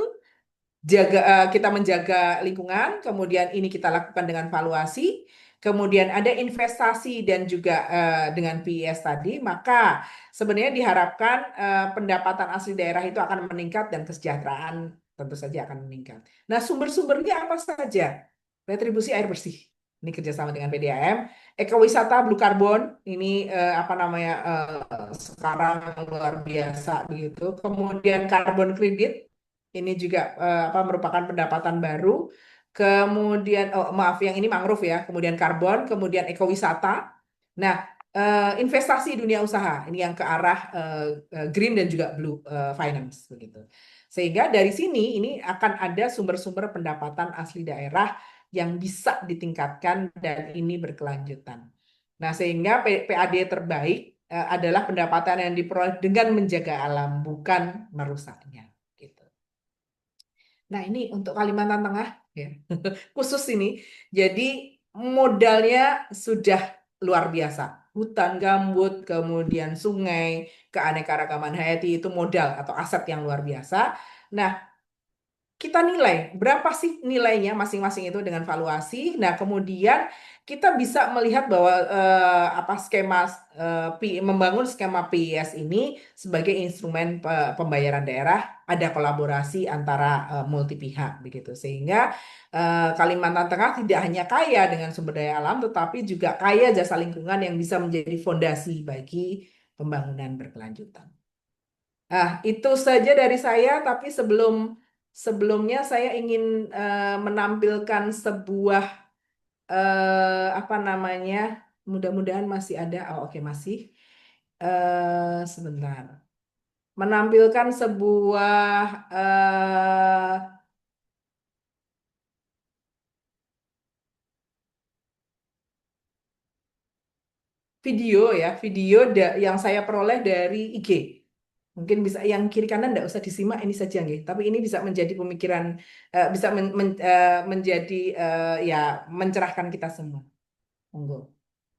kita menjaga lingkungan, kemudian ini kita lakukan dengan valuasi, kemudian ada investasi dan juga dengan PIS tadi, maka sebenarnya diharapkan pendapatan asli daerah itu akan meningkat dan kesejahteraan tentu saja akan meningkat. Nah, sumber-sumbernya apa saja? Retribusi air bersih. Ini kerjasama dengan PDAM, ekowisata blue carbon, ini apa namanya sekarang luar biasa begitu. Kemudian carbon credit, ini juga apa merupakan pendapatan baru. Kemudian maaf yang ini mangrove ya, kemudian karbon, kemudian ekowisata. Nah, investasi dunia usaha ini yang ke arah green dan juga blue finance begitu. Sehingga dari sini ini akan ada sumber-sumber pendapatan asli daerah yang bisa ditingkatkan dan ini berkelanjutan. Nah, sehingga PAD terbaik adalah pendapatan yang diperoleh dengan menjaga alam bukan merusaknya gitu. Nah, ini untuk Kalimantan Tengah ya. Khusus ini. Jadi modalnya sudah luar biasa. Hutan gambut, kemudian sungai, keanekaragaman hayati itu modal atau aset yang luar biasa. Nah, kita nilai berapa sih nilainya masing-masing itu dengan valuasi. Nah, kemudian kita bisa melihat bahwa apa skema membangun skema PIS ini sebagai instrumen pembayaran daerah, ada kolaborasi antara multi pihak begitu. Sehingga Kalimantan Tengah tidak hanya kaya dengan sumber daya alam tetapi juga kaya jasa lingkungan yang bisa menjadi fondasi bagi pembangunan berkelanjutan. Nah, itu saja dari saya, tapi sebelumnya saya ingin menampilkan sebuah apa namanya, mudah-mudahan masih ada. Oh, oke masih. Sebentar. Menampilkan sebuah video ya, video yang saya peroleh dari IG. Mungkin bisa yang kiri kanan tidak usah disimak ini saja nggih. Tapi ini bisa menjadi pemikiran bisa menjadi ya mencerahkan kita semua. Monggo.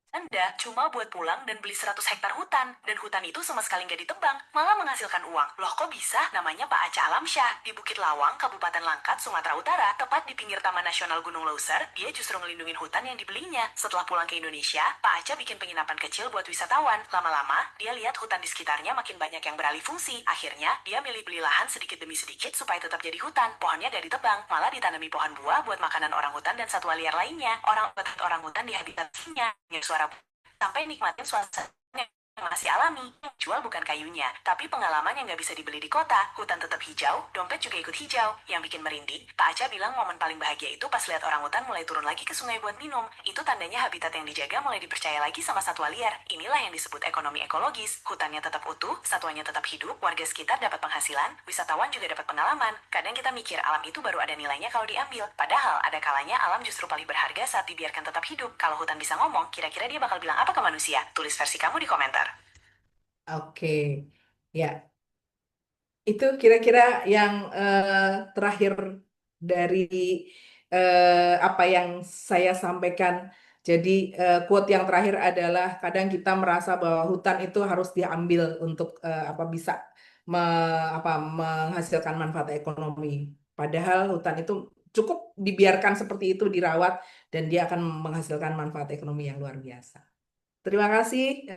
Anda cuma buat pulang dan beli 100 hektar hutan, dan hutan itu sama sekali nggak ditebang, malah menghasilkan uang. Loh kok bisa? Namanya Pak Aca Alamsyah, di Bukit Lawang, Kabupaten Langkat, Sumatera Utara, tepat di pinggir Taman Nasional Gunung Leuser, dia justru ngelindungin hutan yang dibelinya. Setelah pulang ke Indonesia, Pak Aca bikin penginapan kecil buat wisatawan. Lama-lama, dia lihat hutan di sekitarnya makin banyak yang beralih fungsi. Akhirnya, dia milih beli lahan sedikit demi sedikit supaya tetap jadi hutan. Pohonnya dari ditebang, malah ditanami pohon buah buat makanan orang hutan dan satwa liar lainnya. Orang hutan di habitatnya, suara sampai nikmatin suasana yang masih alami. Yang jual bukan kayunya, tapi pengalaman yang nggak bisa dibeli di kota. Hutan tetap hijau, dompet juga ikut hijau. Yang bikin merinding, Pak Aca bilang momen paling bahagia itu pas lihat orang hutan mulai turun lagi ke sungai buat minum. Itu tandanya habitat yang dijaga mulai dipercaya lagi sama satwa liar. Inilah yang disebut ekonomi ekologis. Hutannya tetap utuh, satwanya tetap hidup, warga sekitar dapat penghasilan, wisatawan juga dapat pengalaman. Kadang kita mikir alam itu baru ada nilainya kalau diambil. Padahal ada kalanya alam justru paling berharga saat dibiarkan tetap hidup. Kalau hutan bisa ngomong, kira-kira dia bakal bilang apa ke manusia? Tulis versi kamu di komentar. Oke, ya itu kira-kira yang terakhir dari apa yang saya sampaikan. Jadi quote yang terakhir adalah kadang kita merasa bahwa hutan itu harus diambil untuk apa bisa menghasilkan manfaat ekonomi. Padahal hutan itu cukup dibiarkan seperti itu dirawat dan dia akan menghasilkan manfaat ekonomi yang luar biasa. Terima kasih.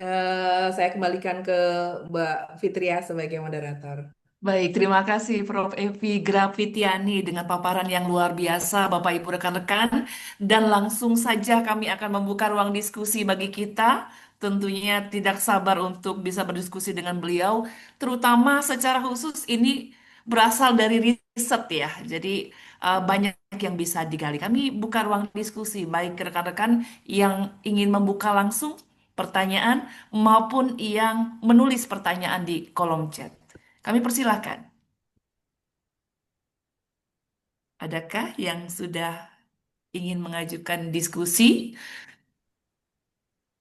Saya kembalikan ke Mbak Fitria sebagai moderator. Baik, terima kasih Prof. Evi Grafitiani dengan paparan yang luar biasa, Bapak Ibu rekan-rekan. Dan langsung saja kami akan membuka ruang diskusi bagi kita. Tentunya tidak sabar untuk bisa berdiskusi dengan beliau, terutama secara khusus ini berasal dari riset ya. Jadi banyak yang bisa digali. Kami buka ruang diskusi, baik rekan-rekan yang ingin membuka langsung pertanyaan maupun yang menulis pertanyaan di kolom chat. Kami persilahkan. Adakah yang sudah ingin mengajukan diskusi?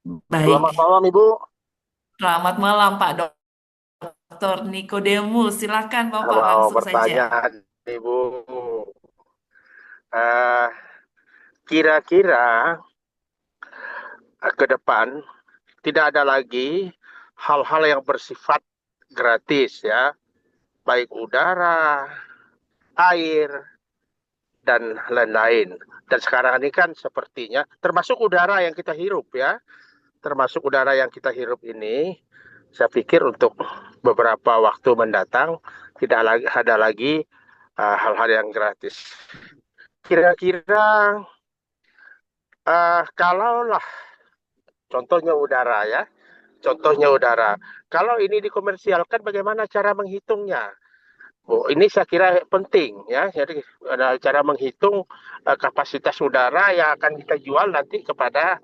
Selamat Baik. malam, Ibu. Selamat malam Pak Dr. Nikodemus. Silakan Bapak Mau langsung saja. bertanya, Ibu. Eh, Kira-kira ke depan tidak ada lagi hal-hal yang bersifat gratis ya, baik udara, air, dan lain-lain. Dan sekarang ini kan sepertinya, termasuk udara yang kita hirup ya, termasuk udara yang kita hirup ini, saya pikir untuk beberapa waktu mendatang tidak lagi ada lagi hal-hal yang gratis. Kira-kira kalaulah contohnya udara ya, contohnya udara. Kalau ini dikomersialkan, bagaimana cara menghitungnya? Oh, ini saya kira penting ya. Jadi ada cara menghitung kapasitas udara yang akan kita jual nanti kepada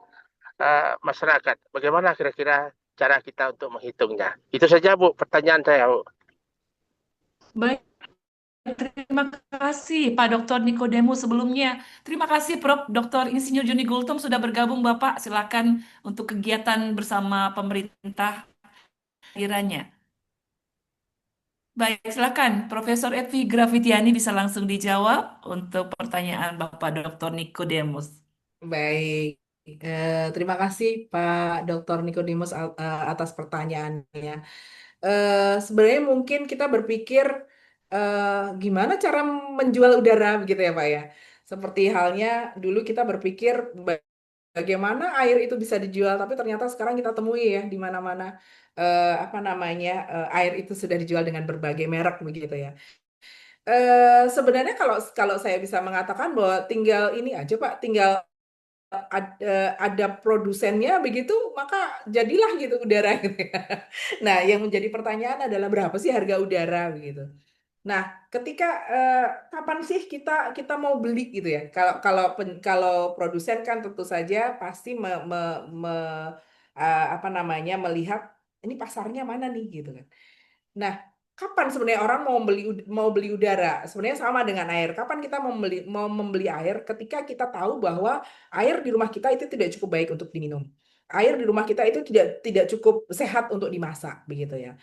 masyarakat. Bagaimana kira-kira cara kita untuk menghitungnya? Itu saja Bu, pertanyaan saya Bu. Baik, terima kasih Pak Dr. Nikodemus sebelumnya. Terima kasih Prof. Dr. Insinyur Joni Gultom sudah bergabung Bapak. Silakan untuk kegiatan bersama pemerintah kiranya. Baik, silakan Profesor Evi Grafitiani bisa langsung dijawab untuk pertanyaan Bapak Dr. Nikodemus. Baik, terima kasih Pak Dr. Nikodemus atas pertanyaannya. Sebenarnya mungkin kita berpikir gimana cara menjual udara begitu ya Pak ya. Seperti halnya dulu kita berpikir bagaimana air itu bisa dijual, tapi ternyata sekarang kita temui ya di mana-mana apa namanya air itu sudah dijual dengan berbagai merek begitu ya. Sebenarnya kalau kalau saya bisa mengatakan bahwa tinggal ini aja Pak, tinggal ada produsennya begitu, maka jadilah gitu udara gitu ya. Nah, yang menjadi pertanyaan adalah berapa sih harga udara begitu. Nah, ketika kapan sih kita kita mau beli gitu ya? Kalau kalau kalau produsen kan tentu saja pasti apa namanya melihat ini pasarnya mana nih gitu kan. Nah, kapan sebenarnya orang mau beli udara? Sebenarnya sama dengan air. Kapan kita mau membeli air? Ketika kita tahu bahwa air di rumah kita itu tidak cukup baik untuk diminum. Air di rumah kita itu tidak cukup sehat untuk dimasak, begitu ya.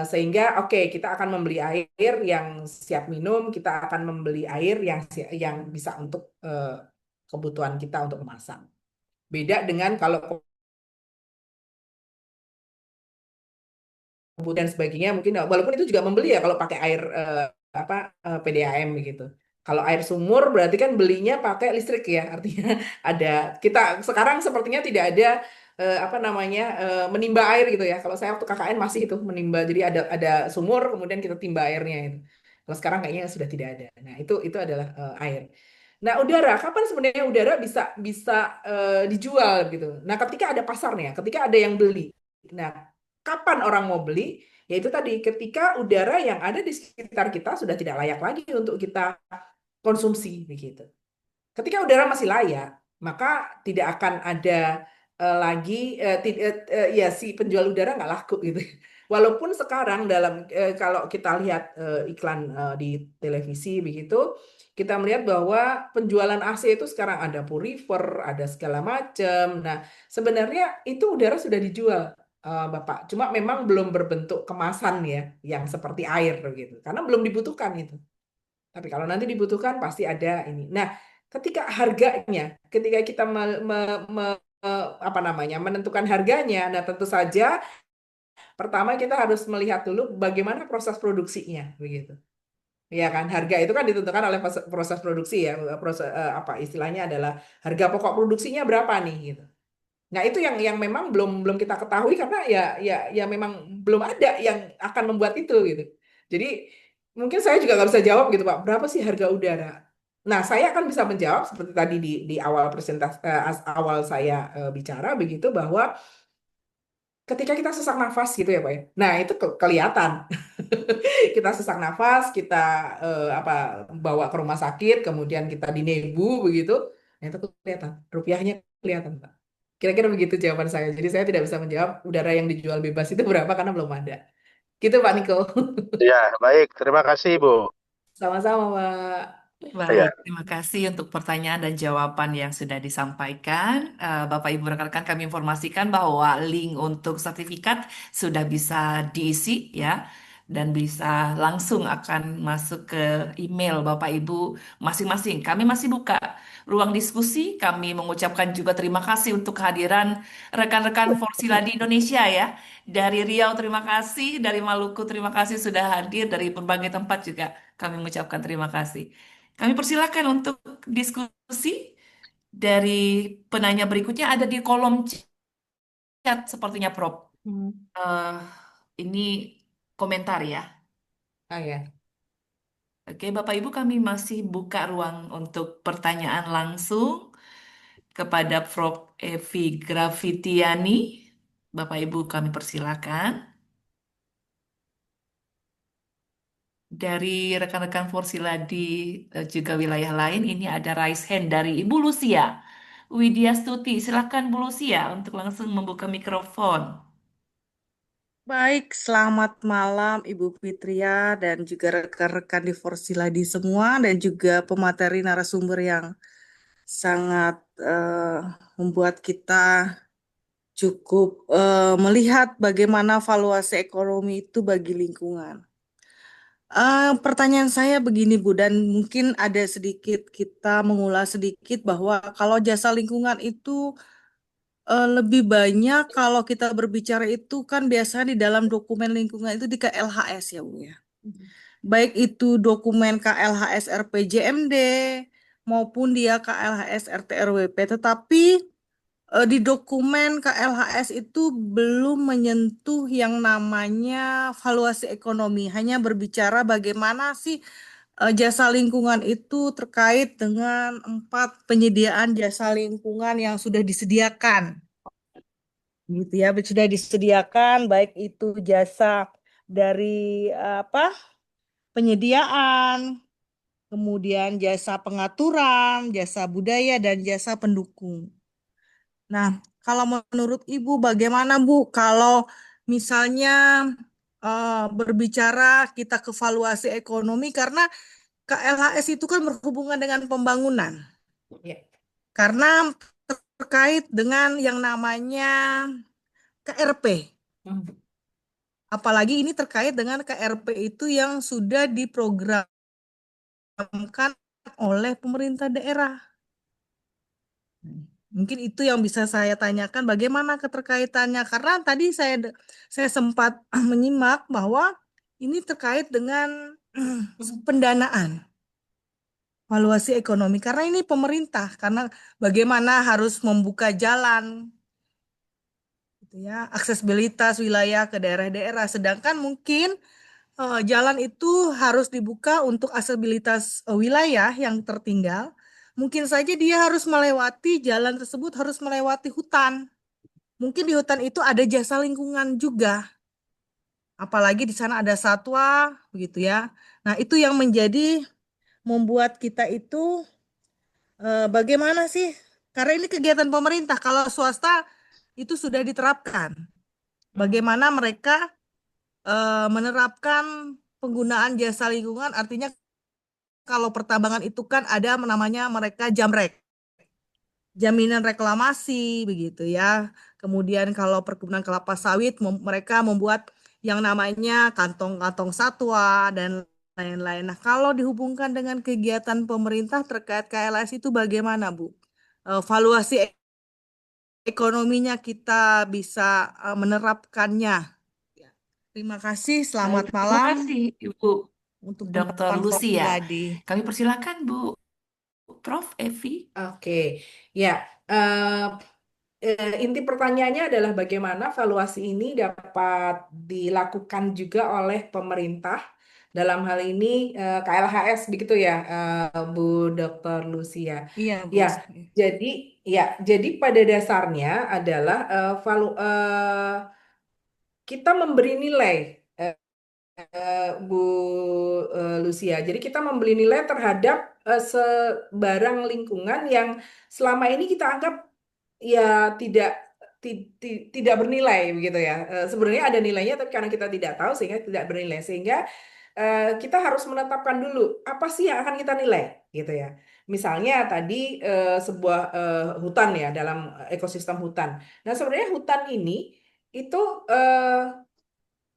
Sehingga oke, kita akan membeli air yang siap minum, kita akan membeli air yang bisa untuk kebutuhan kita untuk memasak. Beda dengan kalau dan sebagainya mungkin walaupun itu juga membeli ya kalau pakai air apa PDAM begitu. Kalau air sumur berarti kan belinya pakai listrik ya, artinya ada kita sekarang sepertinya tidak ada apa namanya menimba air gitu ya. Kalau saya waktu KKN masih itu menimba, jadi ada sumur kemudian kita timba airnya itu. Kalau sekarang kayaknya sudah tidak ada. Nah, itu adalah air. Nah, udara, kapan sebenarnya udara bisa bisa dijual gitu. Nah, ketika ada pasarnya, ketika ada yang beli. Nah, kapan orang mau beli? Yaitu tadi ketika udara yang ada di sekitar kita sudah tidak layak lagi untuk kita konsumsi begitu. Ketika udara masih layak, maka tidak akan ada lagi ya si penjual udara nggak laku gitu. Walaupun sekarang dalam kalau kita lihat iklan di televisi begitu, kita melihat bahwa penjualan AC itu sekarang ada purifier, ada segala macam. Nah, sebenarnya itu udara sudah dijual Bapak. Cuma memang belum berbentuk kemasan ya, yang seperti air gitu. Karena belum dibutuhkan itu. Tapi kalau nanti dibutuhkan pasti ada ini. Nah, ketika harganya, ketika kita apa namanya menentukan harganya, nah tentu saja pertama kita harus melihat dulu bagaimana proses produksinya, begitu. Ya kan, harga itu kan ditentukan oleh proses produksi ya, proses apa istilahnya adalah harga pokok produksinya berapa nih gitu. Nah, itu yang memang belum belum kita ketahui karena ya memang belum ada yang akan membuat itu gitu. Jadi mungkin saya juga nggak bisa jawab gitu Pak, berapa sih harga udara? Nah, saya akan bisa menjawab seperti tadi di awal presentasi awal saya bicara begitu bahwa ketika kita sesak nafas gitu ya Pak ya. Nah, itu kelihatan. Kita sesak nafas, kita apa bawa ke rumah sakit, kemudian kita dinebu begitu. Nah, itu kelihatan. Rupiahnya kelihatan, Pak. Kira-kira begitu jawaban saya. Jadi saya tidak bisa menjawab udara yang dijual bebas itu berapa karena belum ada. Gitu Pak Niko. Ya, baik. Terima kasih, Bu. Sama-sama, Pak. Ya. Baik, terima kasih untuk pertanyaan dan jawaban yang sudah disampaikan. Bapak Ibu rekan-rekan kami informasikan bahwa link untuk sertifikat sudah bisa diisi ya dan bisa langsung akan masuk ke email Bapak Ibu masing-masing. Kami masih buka ruang diskusi. Kami mengucapkan juga terima kasih untuk kehadiran rekan-rekan Forsila di Indonesia ya. Dari Riau terima kasih, dari Maluku terima kasih sudah hadir, dari berbagai tempat juga kami mengucapkan terima kasih. Kami persilakan untuk diskusi dari penanya berikutnya ada di kolom chat sepertinya Prof. Hmm. Eh, ini komentar ya. Ah ya. Oke, Bapak Ibu kami masih buka ruang untuk pertanyaan langsung kepada Prof. Evi Grafitiani. Bapak Ibu kami persilakan. Dari rekan-rekan Forsila di juga wilayah lain, ini ada raise hand dari Ibu Lucia. Widya Stuti, silakan Bu Lucia untuk langsung membuka mikrofon. Baik, selamat malam Ibu Fitria dan juga rekan-rekan di Forsiladi semua dan juga pemateri narasumber yang sangat membuat kita cukup melihat bagaimana valuasi ekonomi itu bagi lingkungan. Pertanyaan saya begini Bu, dan mungkin ada sedikit kita mengulas sedikit bahwa kalau jasa lingkungan itu lebih banyak kalau kita berbicara itu kan biasanya di dalam dokumen lingkungan itu di KLHS ya Bu ya. Baik itu dokumen KLHS RPJMD maupun dia KLHS RT/RWP, tetapi di dokumen KLHS itu belum menyentuh yang namanya valuasi ekonomi, hanya berbicara bagaimana sih jasa lingkungan itu terkait dengan 4 penyediaan jasa lingkungan yang sudah disediakan. Gitu ya, sudah disediakan baik itu jasa dari apa? Penyediaan, kemudian jasa pengaturan, jasa budaya dan jasa pendukung. Nah, kalau menurut Ibu bagaimana Bu kalau misalnya berbicara kita ke valuasi ekonomi karena KLHS itu kan berhubungan dengan pembangunan. Ya. Karena terkait dengan yang namanya KRP. Apalagi ini terkait dengan KRP itu yang sudah diprogramkan oleh pemerintah daerah. Mungkin itu yang bisa saya tanyakan bagaimana keterkaitannya karena tadi saya sempat menyimak bahwa ini terkait dengan pendanaan valuasi ekonomi karena ini pemerintah karena bagaimana harus membuka jalan gitu ya aksesibilitas wilayah ke daerah-daerah sedangkan mungkin jalan itu harus dibuka untuk aksesibilitas wilayah yang tertinggal. Mungkin saja dia harus melewati jalan tersebut harus melewati hutan. Mungkin di hutan itu ada jasa lingkungan juga. Apalagi di sana ada satwa, begitu ya. Nah, itu yang membuat kita itu bagaimana sih? Karena ini kegiatan pemerintah. Kalau swasta itu sudah diterapkan. Bagaimana mereka menerapkan penggunaan jasa lingkungan artinya kalau pertambangan itu kan ada namanya mereka jamrek, jaminan reklamasi begitu ya. Kemudian kalau perkebunan kelapa sawit mereka membuat yang namanya kantong-kantong satwa dan lain-lain. Nah, kalau dihubungkan dengan kegiatan pemerintah terkait KLS itu bagaimana, Bu? Valuasi ekonominya kita bisa menerapkannya. Ya. Terima kasih, selamat Baik, terima malam. kasih Ibu untuk Dr. penerapan Prof. Lucia. Ladi. Kami persilakan Bu Prof. Evi. Oke, ya. eh, Inti pertanyaannya adalah bagaimana valuasi ini dapat dilakukan juga oleh pemerintah dalam hal ini KLHS begitu ya, Bu Dr. Lucia. Iya, Bu. Ya, jadi jadi pada dasarnya adalah kita memberi nilai Bu Lucia. Jadi kita membeli nilai terhadap sebarang lingkungan yang selama ini kita anggap ya tidak bernilai begitu ya. Sebenarnya ada nilainya tapi karena kita tidak tahu sehingga tidak bernilai. Sehingga kita harus menetapkan dulu apa sih yang akan kita nilai gitu ya. Misalnya tadi sebuah hutan ya dalam ekosistem hutan. Nah, sebenarnya hutan ini itu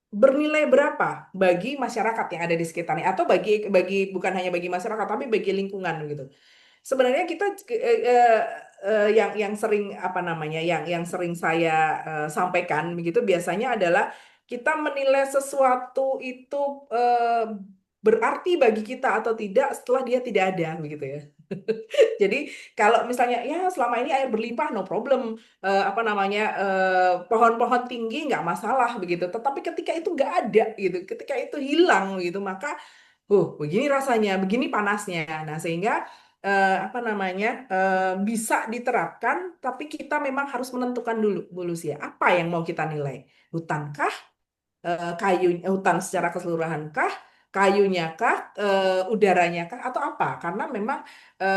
bernilai berapa bagi masyarakat yang ada di sekitarnya atau bagi bagi bukan hanya bagi masyarakat tapi bagi lingkungan gitu. Sebenarnya kita yang sering apa namanya yang sering saya sampaikan begitu biasanya adalah kita menilai sesuatu itu eh, berarti bagi kita atau tidak setelah dia tidak ada begitu ya. Jadi kalau misalnya ya selama ini air berlimpah no problem. Apa namanya pohon-pohon tinggi nggak masalah begitu. Tetapi ketika itu nggak ada gitu, ketika itu hilang gitu maka begini rasanya, begini panasnya. Nah, sehingga apa namanya bisa diterapkan, tapi kita memang harus menentukan dulu, Bu Lucia, apa yang mau kita nilai? Hutankah, hutan secara keseluruhan kah, kayunya kah, udaranya kah, atau apa? Karena memang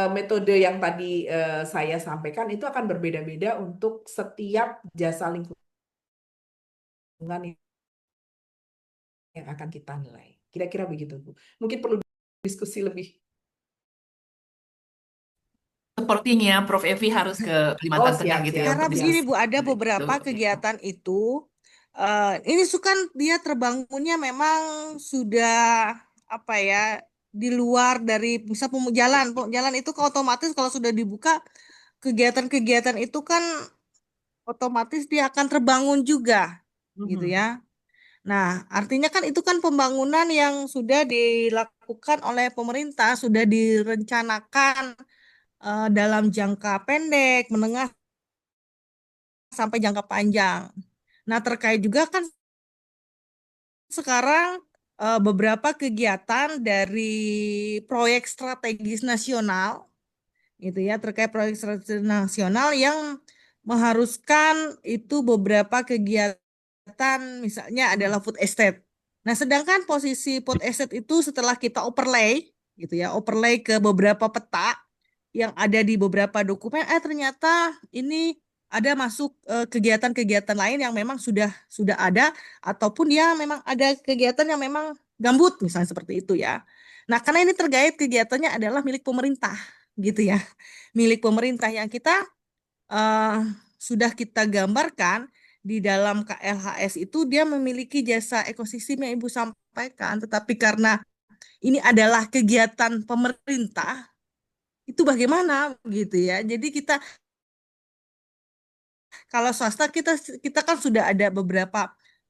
metode yang tadi saya sampaikan itu akan berbeda-beda untuk setiap jasa lingkungan yang akan kita nilai. Kira-kira begitu, Bu. Mungkin perlu diskusi lebih. Sepertinya Prof. Evi harus ke Oh, Kalimantan Tengah siap, gitu ya siap. Karena untuk begini diskusi Bu, ada itu. beberapa kegiatan itu, ini kan dia terbangunnya memang sudah apa ya, di luar dari misal jalan, jalan itu kan otomatis kalau sudah dibuka kegiatan-kegiatan itu kan otomatis dia akan terbangun juga, gitu Mhm. ya. Nah, artinya kan itu kan pembangunan yang sudah dilakukan oleh pemerintah, sudah direncanakan dalam jangka pendek, menengah sampai jangka panjang. Nah, terkait juga kan sekarang beberapa kegiatan dari proyek strategis nasional gitu ya, terkait proyek strategis nasional yang mengharuskan itu beberapa kegiatan misalnya adalah food estate. Nah, sedangkan posisi food estate itu setelah kita overlay gitu ya, overlay ke beberapa peta yang ada di beberapa dokumen, ternyata ini ada masuk kegiatan-kegiatan lain yang memang sudah ada ataupun ya memang ada kegiatan yang memang gambut misalnya seperti itu ya. Nah, karena ini terkait kegiatannya adalah milik pemerintah gitu ya. Milik pemerintah yang kita eh, sudah kita gambarkan di dalam KLHS itu dia memiliki jasa ekosistem yang Ibu sampaikan, tetapi karena ini adalah kegiatan pemerintah, itu bagaimana gitu ya. Jadi kita kalau swasta kita kan sudah ada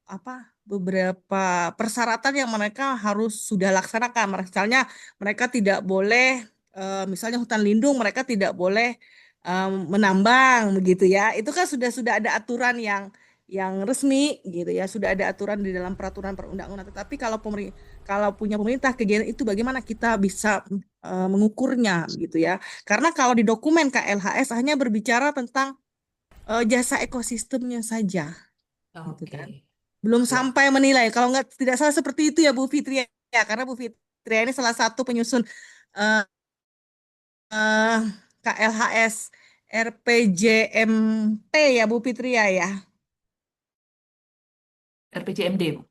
apa beberapa persyaratan yang mereka harus sudah laksanakan. Misalnya mereka tidak boleh misalnya hutan lindung mereka tidak boleh menambang begitu ya. Itu kan sudah ada aturan yang resmi gitu ya. Sudah ada aturan di dalam peraturan perundang-undangan. Tetapi kalau punya pemerintah kegiatan itu bagaimana kita bisa mengukurnya gitu ya. Karena kalau di dokumen KLHS hanya berbicara tentang jasa ekosistemnya saja, gitu Oke, kan. Belum ya. sampai menilai. Kalau nggak tidak salah seperti itu ya Bu Fitria, ya, karena Bu Fitria ini salah satu penyusun eh, eh, KLHS RPJMT ya Bu Fitria ya, RPJMD, Bu.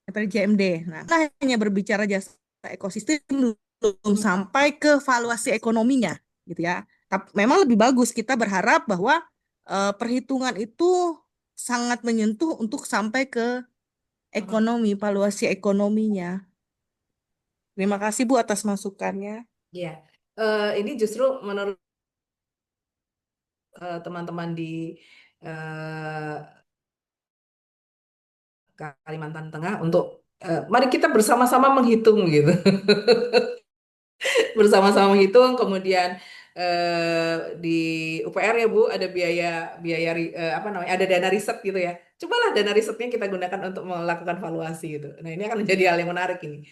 RPJMD. Nah, hanya berbicara jasa ekosistem belum sampai ke valuasi ekonominya, gitu ya. Tapi memang lebih bagus kita berharap bahwa perhitungan itu sangat menyentuh untuk sampai ke ekonomi, valuasi ekonominya. Terima kasih Bu atas masukannya. Ya, ini justru menurut teman-teman di eh, Kalimantan Tengah untuk mari kita bersama-sama menghitung gitu. Bersama-sama menghitung, kemudian di UPR ya Bu ada biaya biaya apa namanya, ada dana riset gitu ya. Cobalah dana risetnya kita gunakan untuk melakukan valuasi gitu. Nah, ini akan menjadi hal yang menarik ini.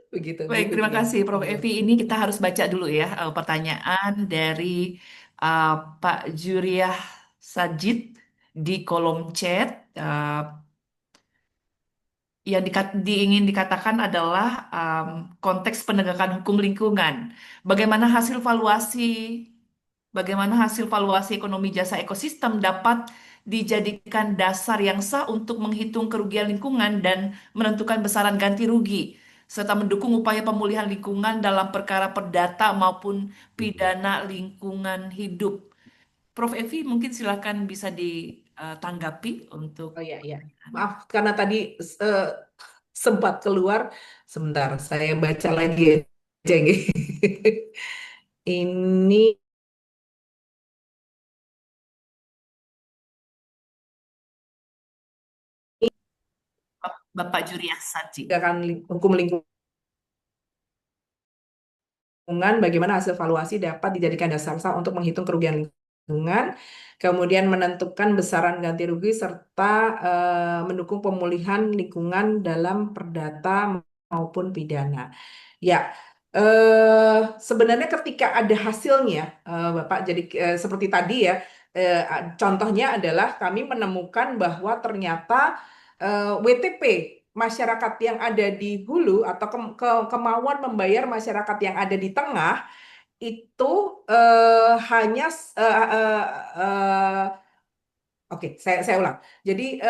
Begitu Bu Baik, terima Fitria. kasih Prof. Iya. Evi. Ini kita harus baca dulu ya pertanyaan dari uh, Pak Juriah Sajid di kolom chat. Yang ingin dikatakan adalah konteks penegakan hukum lingkungan. Bagaimana hasil valuasi, bagaimana hasil valuasi ekonomi jasa ekosistem dapat dijadikan dasar yang sah untuk menghitung kerugian lingkungan dan menentukan besaran ganti rugi, serta mendukung upaya pemulihan lingkungan dalam perkara perdata maupun pidana lingkungan hidup. Prof. Evi, mungkin silakan bisa ditanggapi untuk Oh ya, ya. pertanyaan. Maaf karena tadi eh, sempat keluar. Sebentar, saya baca lagi aja. Ini Bapak Juriah Sajid. penegakan hukum lingkungan, bagaimana hasil valuasi dapat dijadikan dasar sah untuk menghitung kerugian lingkungan, kemudian menentukan besaran ganti rugi serta mendukung pemulihan lingkungan dalam perdata maupun pidana. Ya, sebenarnya ketika ada hasilnya, Bapak, jadi seperti tadi ya, contohnya adalah kami menemukan bahwa ternyata WTP masyarakat yang ada di hulu atau kemauan membayar masyarakat yang ada di tengah itu hanya oke, saya ulang. Jadi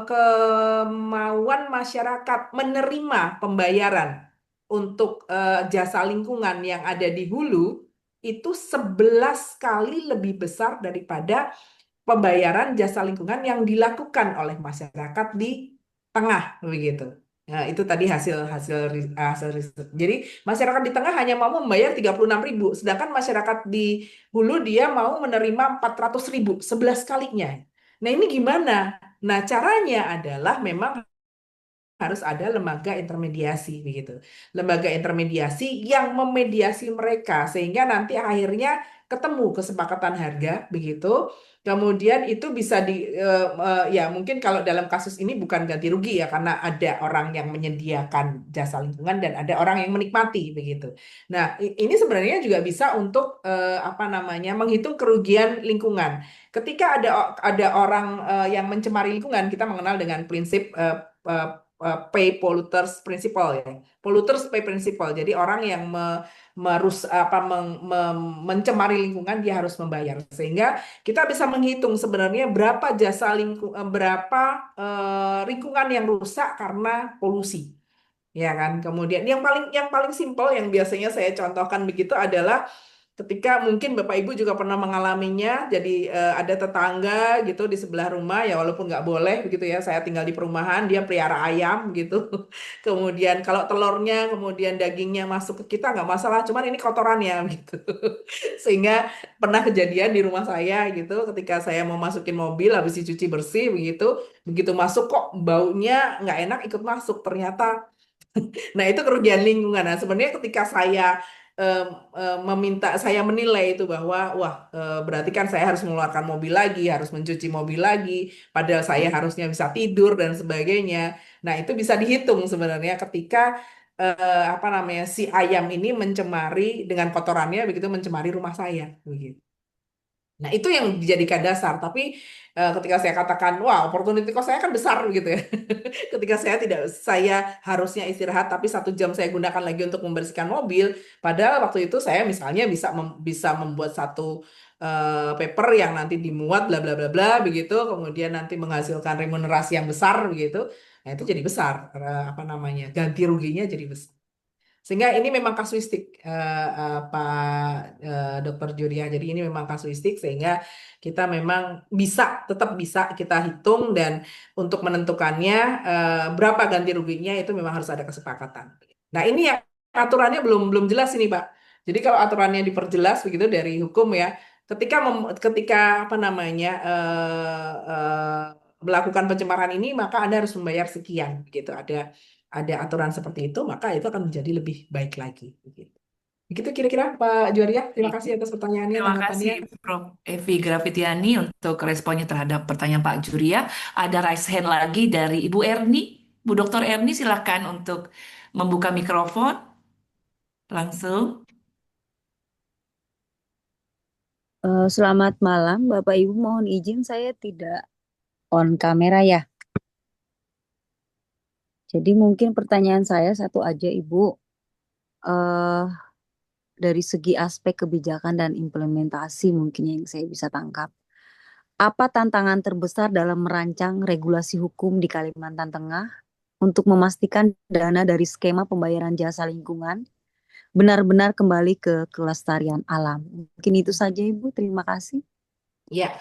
kemauan masyarakat menerima pembayaran untuk jasa lingkungan yang ada di hulu itu 11 kali lebih besar daripada pembayaran jasa lingkungan yang dilakukan oleh masyarakat di tengah begitu. Nah, itu tadi hasil hasil hasil riset. Jadi masyarakat di tengah hanya mau membayar 36.000, sedangkan masyarakat di hulu dia mau menerima 400.000, 11 kalinya. Nah, ini gimana? Nah, caranya adalah memang harus ada lembaga intermediasi begitu. Lembaga intermediasi yang memediasi mereka sehingga nanti akhirnya ketemu kesepakatan harga begitu. Kemudian itu bisa ya mungkin kalau dalam kasus ini bukan ganti rugi ya karena ada orang yang menyediakan jasa lingkungan dan ada orang yang menikmati begitu. Nah, ini sebenarnya juga bisa untuk apa namanya menghitung kerugian lingkungan. Ketika ada orang yang mencemari lingkungan, kita mengenal dengan prinsip pay polluters principle ya. Polluters pay principle. Jadi orang yang mencemari lingkungan dia harus membayar. Sehingga kita bisa menghitung sebenarnya berapa berapa lingkungan yang rusak karena polusi. Ya kan? Kemudian yang paling simpel yang biasanya saya contohkan begitu adalah ketika mungkin Bapak Ibu juga pernah mengalaminya, jadi ada tetangga gitu di sebelah rumah ya walaupun nggak boleh begitu ya, saya tinggal di perumahan, dia pelihara ayam gitu. Kemudian kalau telurnya, kemudian dagingnya masuk ke kita nggak masalah, cuman ini kotorannya gitu. Sehingga pernah kejadian di rumah saya gitu, ketika saya mau masukin mobil habis dicuci bersih begitu, begitu masuk kok baunya nggak enak ikut masuk ternyata. Nah, itu kerugian lingkungan. Nah, sebenarnya ketika saya saya menilai itu bahwa, wah, berarti kan saya harus mengeluarkan mobil lagi, harus mencuci mobil lagi, padahal saya harusnya bisa tidur dan sebagainya. Nah, itu bisa dihitung sebenarnya ketika apa namanya si ayam ini mencemari dengan kotorannya, begitu mencemari rumah saya, begitu. Nah, itu yang dijadikan dasar. Tapi ketika saya katakan, wah, opportunity cost saya kan besar gitu ya. Ketika saya harusnya istirahat, tapi 1 jam saya gunakan lagi untuk membersihkan mobil. Padahal waktu itu saya misalnya bisa membuat satu paper yang nanti dimuat, bla bla bla bla, begitu. Kemudian nanti menghasilkan remunerasi yang besar, begitu. Nah, itu jadi besar. Apa namanya? Ganti ruginya jadi besar. Sehingga ini memang kasuistik, Pak Dr. Juria. Jadi ini memang kasuistik sehingga kita memang tetap bisa kita hitung dan untuk menentukannya berapa ganti ruginya itu memang harus ada kesepakatan. Nah, ini yang aturannya belum belum jelas ini, Pak. Jadi kalau aturannya diperjelas begitu dari hukum ya, ketika apa namanya melakukan pencemaran ini, maka Anda harus membayar sekian, gitu. Ada aturan seperti itu, maka itu akan menjadi lebih baik lagi, begitu. Begitu kira-kira Pak Juwaria. Terima kasih atas pertanyaannya, Terima kasih tanggapannya. Prof. Evi Grafitiani untuk responnya terhadap pertanyaan Pak Juria. Ada raise hand lagi dari Ibu Erni. Bu Dr. Erni silakan untuk membuka mikrofon langsung. Selamat malam, Bapak Ibu. Mohon izin saya tidak on kamera ya. Jadi mungkin pertanyaan saya satu aja, Ibu. Eh, dari segi aspek kebijakan dan implementasi mungkin yang saya bisa tangkap. Apa tantangan terbesar dalam merancang regulasi hukum di Kalimantan Tengah untuk memastikan dana dari skema pembayaran jasa lingkungan benar-benar kembali ke kelestarian alam? Mungkin itu saja, Ibu. Terima kasih. Ya,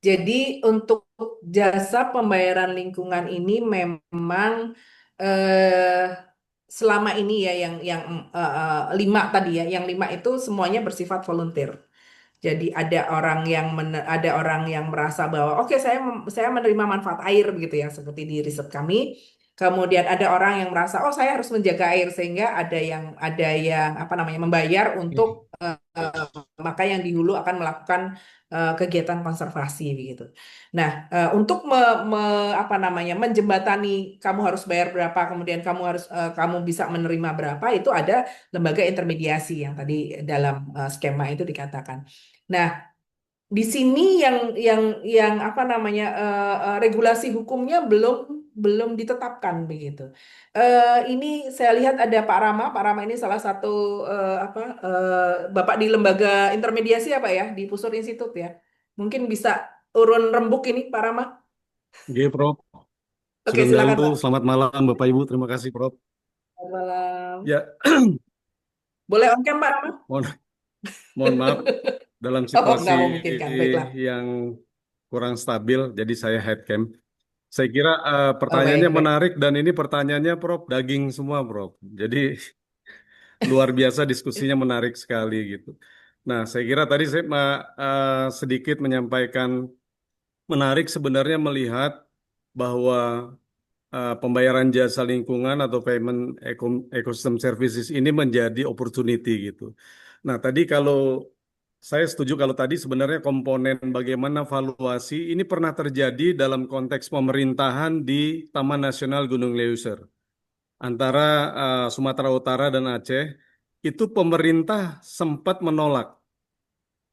jadi untuk jasa pembayaran lingkungan ini memang eh, selama ini ya lima tadi ya, yang lima itu semuanya bersifat volunteer. Jadi ada orang yang merasa bahwa oke, saya menerima manfaat air begitu ya, seperti di riset kami. Kemudian ada orang yang merasa oh, saya harus menjaga air, sehingga ada yang apa namanya membayar untuk maka yang di hulu akan melakukan kegiatan konservasi begitu. Nah, untuk apa namanya menjembatani kamu harus bayar berapa, kemudian kamu bisa menerima berapa, itu ada lembaga intermediasi yang tadi dalam skema itu dikatakan. Nah, di sini yang apa namanya regulasi hukumnya belum ditetapkan begitu. Ini saya lihat ada Pak Rama. Pak Rama ini salah satu Bapak di lembaga intermediasi apa ya di Pusur Institut ya. Mungkin bisa urun rembuk ini Pak Rama. Oke, Prof. Oke, Sugeng silakan Dalu, Pak. selamat malam Bapak Ibu. Terima kasih, Prof. Selamat malam. Ya, Boleh on cam Pak Rama? mohon maaf dalam Oh, nggak situasi memungkinkan. Baiklah. yang kurang stabil, jadi saya headcam. Saya kira Oh, pertanyaannya baik, baik. menarik dan ini pertanyaannya, Prof, daging semua, Prof. Jadi luar biasa diskusinya menarik sekali gitu. Nah, saya kira tadi saya sedikit menyampaikan menarik sebenarnya melihat bahwa pembayaran jasa lingkungan atau payment ecosystem services ini menjadi opportunity gitu. Nah, tadi kalau saya setuju kalau tadi sebenarnya komponen bagaimana valuasi ini pernah terjadi dalam konteks pemerintahan di Taman Nasional Gunung Leuser antara Sumatera Utara dan Aceh. Itu pemerintah sempat menolak.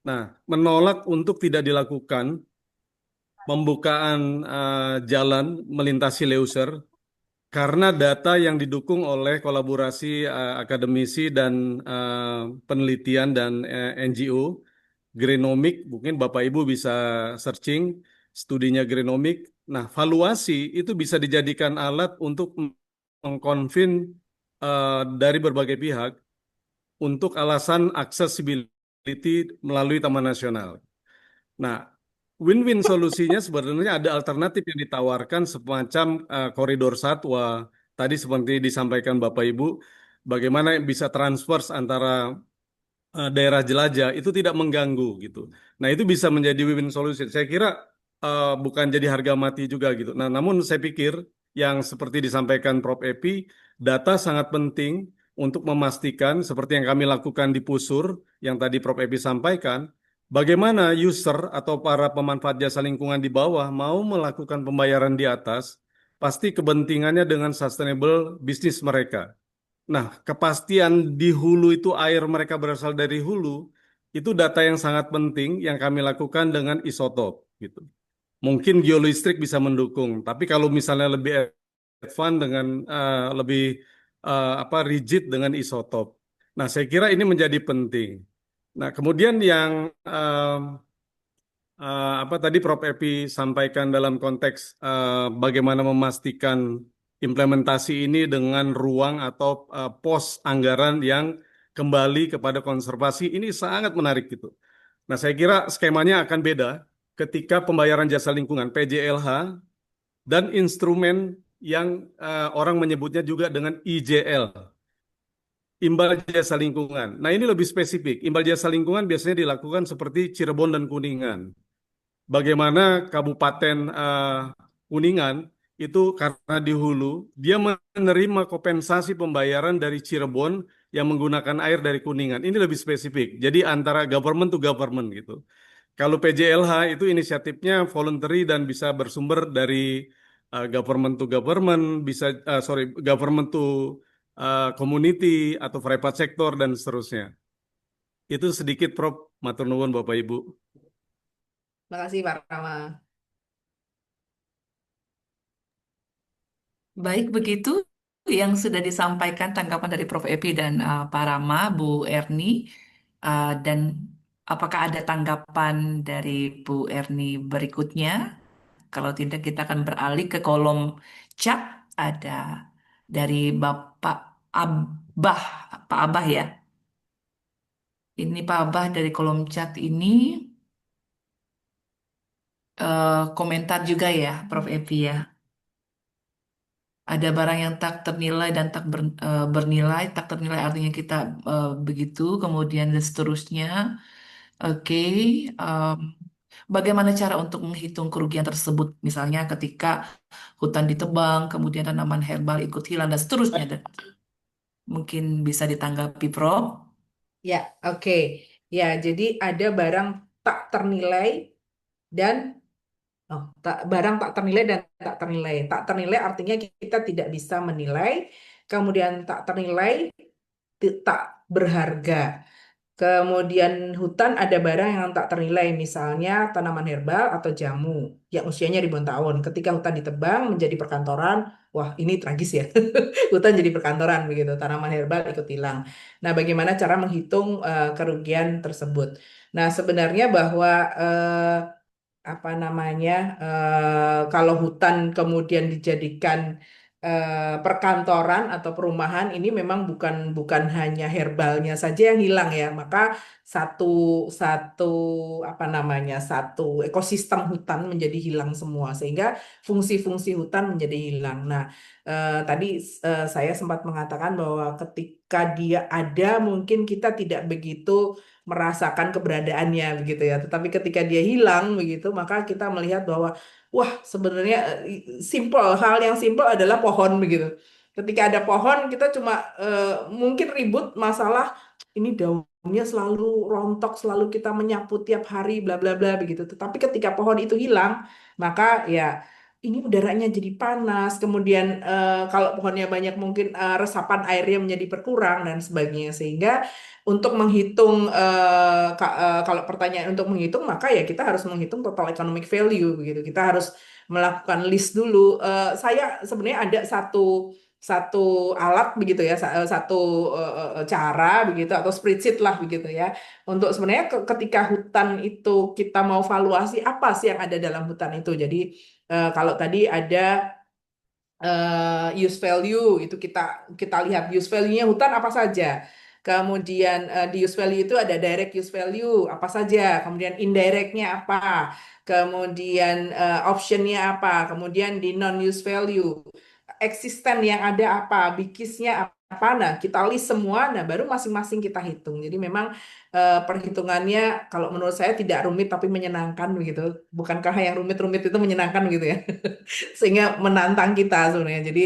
Nah, menolak untuk tidak dilakukan pembukaan jalan melintasi Leuser karena data yang didukung oleh kolaborasi akademisi dan penelitian dan NGO, Greenomik, mungkin Bapak Ibu bisa searching studinya Greenomik. Nah, valuasi itu bisa dijadikan alat untuk mengkonvin dari berbagai pihak untuk alasan accessibility melalui Taman Nasional. Nah, win-win solusinya sebenarnya ada alternatif yang ditawarkan semacam koridor satwa. Tadi seperti disampaikan Bapak Ibu, bagaimana bisa transfer antara daerah jelajah itu tidak mengganggu gitu. Nah, itu bisa menjadi win-win solution. Saya kira bukan jadi harga mati juga gitu. Nah, namun saya pikir yang seperti disampaikan Prof. Epi, data sangat penting untuk memastikan seperti yang kami lakukan di Pusur yang tadi Prof. Epi sampaikan, bagaimana user atau para pemanfaat jasa lingkungan di bawah mau melakukan pembayaran di atas, pasti kepentingannya dengan sustainable bisnis mereka. Nah, kepastian di hulu itu air mereka berasal dari hulu, itu data yang sangat penting yang kami lakukan dengan isotop gitu. Mungkin geolistrik bisa mendukung, tapi kalau misalnya lebih advance dengan lebih rigid dengan isotop. Nah, saya kira ini menjadi penting. Nah, kemudian yang apa tadi Prof. Epi sampaikan dalam konteks bagaimana memastikan implementasi ini dengan ruang atau pos anggaran yang kembali kepada konservasi ini sangat menarik gitu. Nah, saya kira skemanya akan beda ketika pembayaran jasa lingkungan PJLH dan instrumen yang orang menyebutnya juga dengan IJL, imbal jasa lingkungan. Nah, ini lebih spesifik. Imbal jasa lingkungan biasanya dilakukan seperti Cirebon dan Kuningan. Bagaimana kabupaten Kuningan itu karena di hulu dia menerima kompensasi pembayaran dari Cirebon yang menggunakan air dari Kuningan. Ini lebih spesifik. Jadi antara government to government gitu. Kalau PJLH itu inisiatifnya voluntary dan bisa bersumber dari government to government, bisa sorry government to community atau private sector dan seterusnya. Itu sedikit Prof. Matur nuwun Bapak Ibu. Makasih Pak Rama. Baik begitu yang sudah disampaikan tanggapan dari Prof. Epi dan Pak Rama, Bu Erni. Dan apakah ada tanggapan dari Bu Erni berikutnya? Kalau tidak, kita akan beralih ke kolom chat. Ada dari Bapak Abah, Pak Abah ya. Ini Pak Abah dari kolom chat ini komentar juga ya, Prof. Epi ya. Ada barang yang tak ternilai dan bernilai. Tak ternilai artinya kita begitu, kemudian dan seterusnya. Oke, em, bagaimana cara untuk menghitung kerugian tersebut? Misalnya ketika hutan ditebang, kemudian tanaman herbal ikut hilang dan seterusnya. Dan mungkin bisa ditanggapi, Prof. Ya, oke. Ya, jadi ada barang tak ternilai dan barang tak ternilai dan tak ternilai. Tak ternilai artinya kita tidak bisa menilai. Kemudian tak ternilai, tak berharga. Kemudian hutan ada barang yang tak ternilai, misalnya tanaman herbal atau jamu yang usianya ribuan tahun. Ketika hutan ditebang menjadi perkantoran, wah ini tragis ya. Hutan jadi perkantoran begitu, tanaman herbal ikut hilang. Nah, bagaimana cara menghitung kerugian tersebut? Nah, sebenarnya bahwa apa namanya kalau hutan kemudian dijadikan perkantoran atau perumahan ini memang bukan hanya herbalnya saja yang hilang ya, maka satu satu apa namanya satu ekosistem hutan menjadi hilang semua sehingga fungsi-fungsi hutan menjadi hilang. Nah, tadi saya sempat mengatakan bahwa ketika dia ada mungkin kita tidak begitu merasakan keberadaannya begitu ya. Tetapi ketika dia hilang begitu, maka kita melihat bahwa wah sebenarnya hal yang simple adalah pohon begitu. Ketika ada pohon kita cuma mungkin ribut masalah ini daunnya selalu rontok, selalu kita menyapu tiap hari bla bla bla begitu. Tetapi ketika pohon itu hilang, maka ya ini udaranya jadi panas, kemudian kalau pohonnya banyak mungkin resapan airnya menjadi berkurang dan sebagainya sehingga untuk menghitung kalau pertanyaan untuk menghitung maka ya kita harus menghitung total economic value begitu. Kita harus melakukan list dulu. Saya sebenarnya ada satu satu alat begitu ya, satu cara begitu atau spreadsheet lah begitu ya. Untuk sebenarnya ketika hutan itu kita mau valuasi apa sih yang ada dalam hutan itu. Jadi kalau tadi ada use value itu kita kita lihat use value-nya hutan apa saja. Kemudian di use value itu ada direct use value apa saja, kemudian indirect-nya apa, kemudian option-nya apa, kemudian di non use value eksisten yang ada apa, bikisnya apa. Nah, kita list semua, nah baru masing-masing kita hitung. Jadi memang perhitungannya kalau menurut saya tidak rumit tapi menyenangkan begitu. Bukankah yang rumit-rumit itu menyenangkan gitu ya? Sehingga menantang kita sebenarnya. Jadi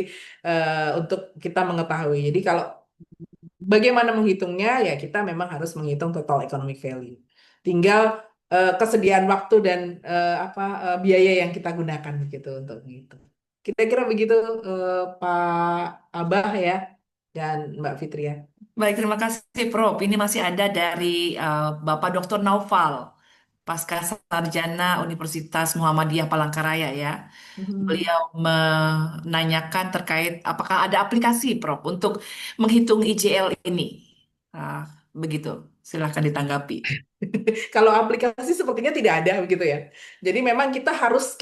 untuk kita mengetahui. Jadi kalau bagaimana menghitungnya ya kita memang harus menghitung total economic value. Tinggal kesediaan waktu dan biaya yang kita gunakan gitu untuk menghitung. Kira-kira begitu Pak Abah ya dan Mbak Fitria. Baik, terima kasih, Prof. Ini masih ada dari Bapak Dr. Naufal, Pasca Sarjana Universitas Muhammadiyah Palangkaraya ya. Beliau menanyakan terkait apakah ada aplikasi, Prof, untuk menghitung IJL ini. Ah, begitu, silahkan ditanggapi. Kalau aplikasi sepertinya tidak ada begitu ya. Jadi memang kita harus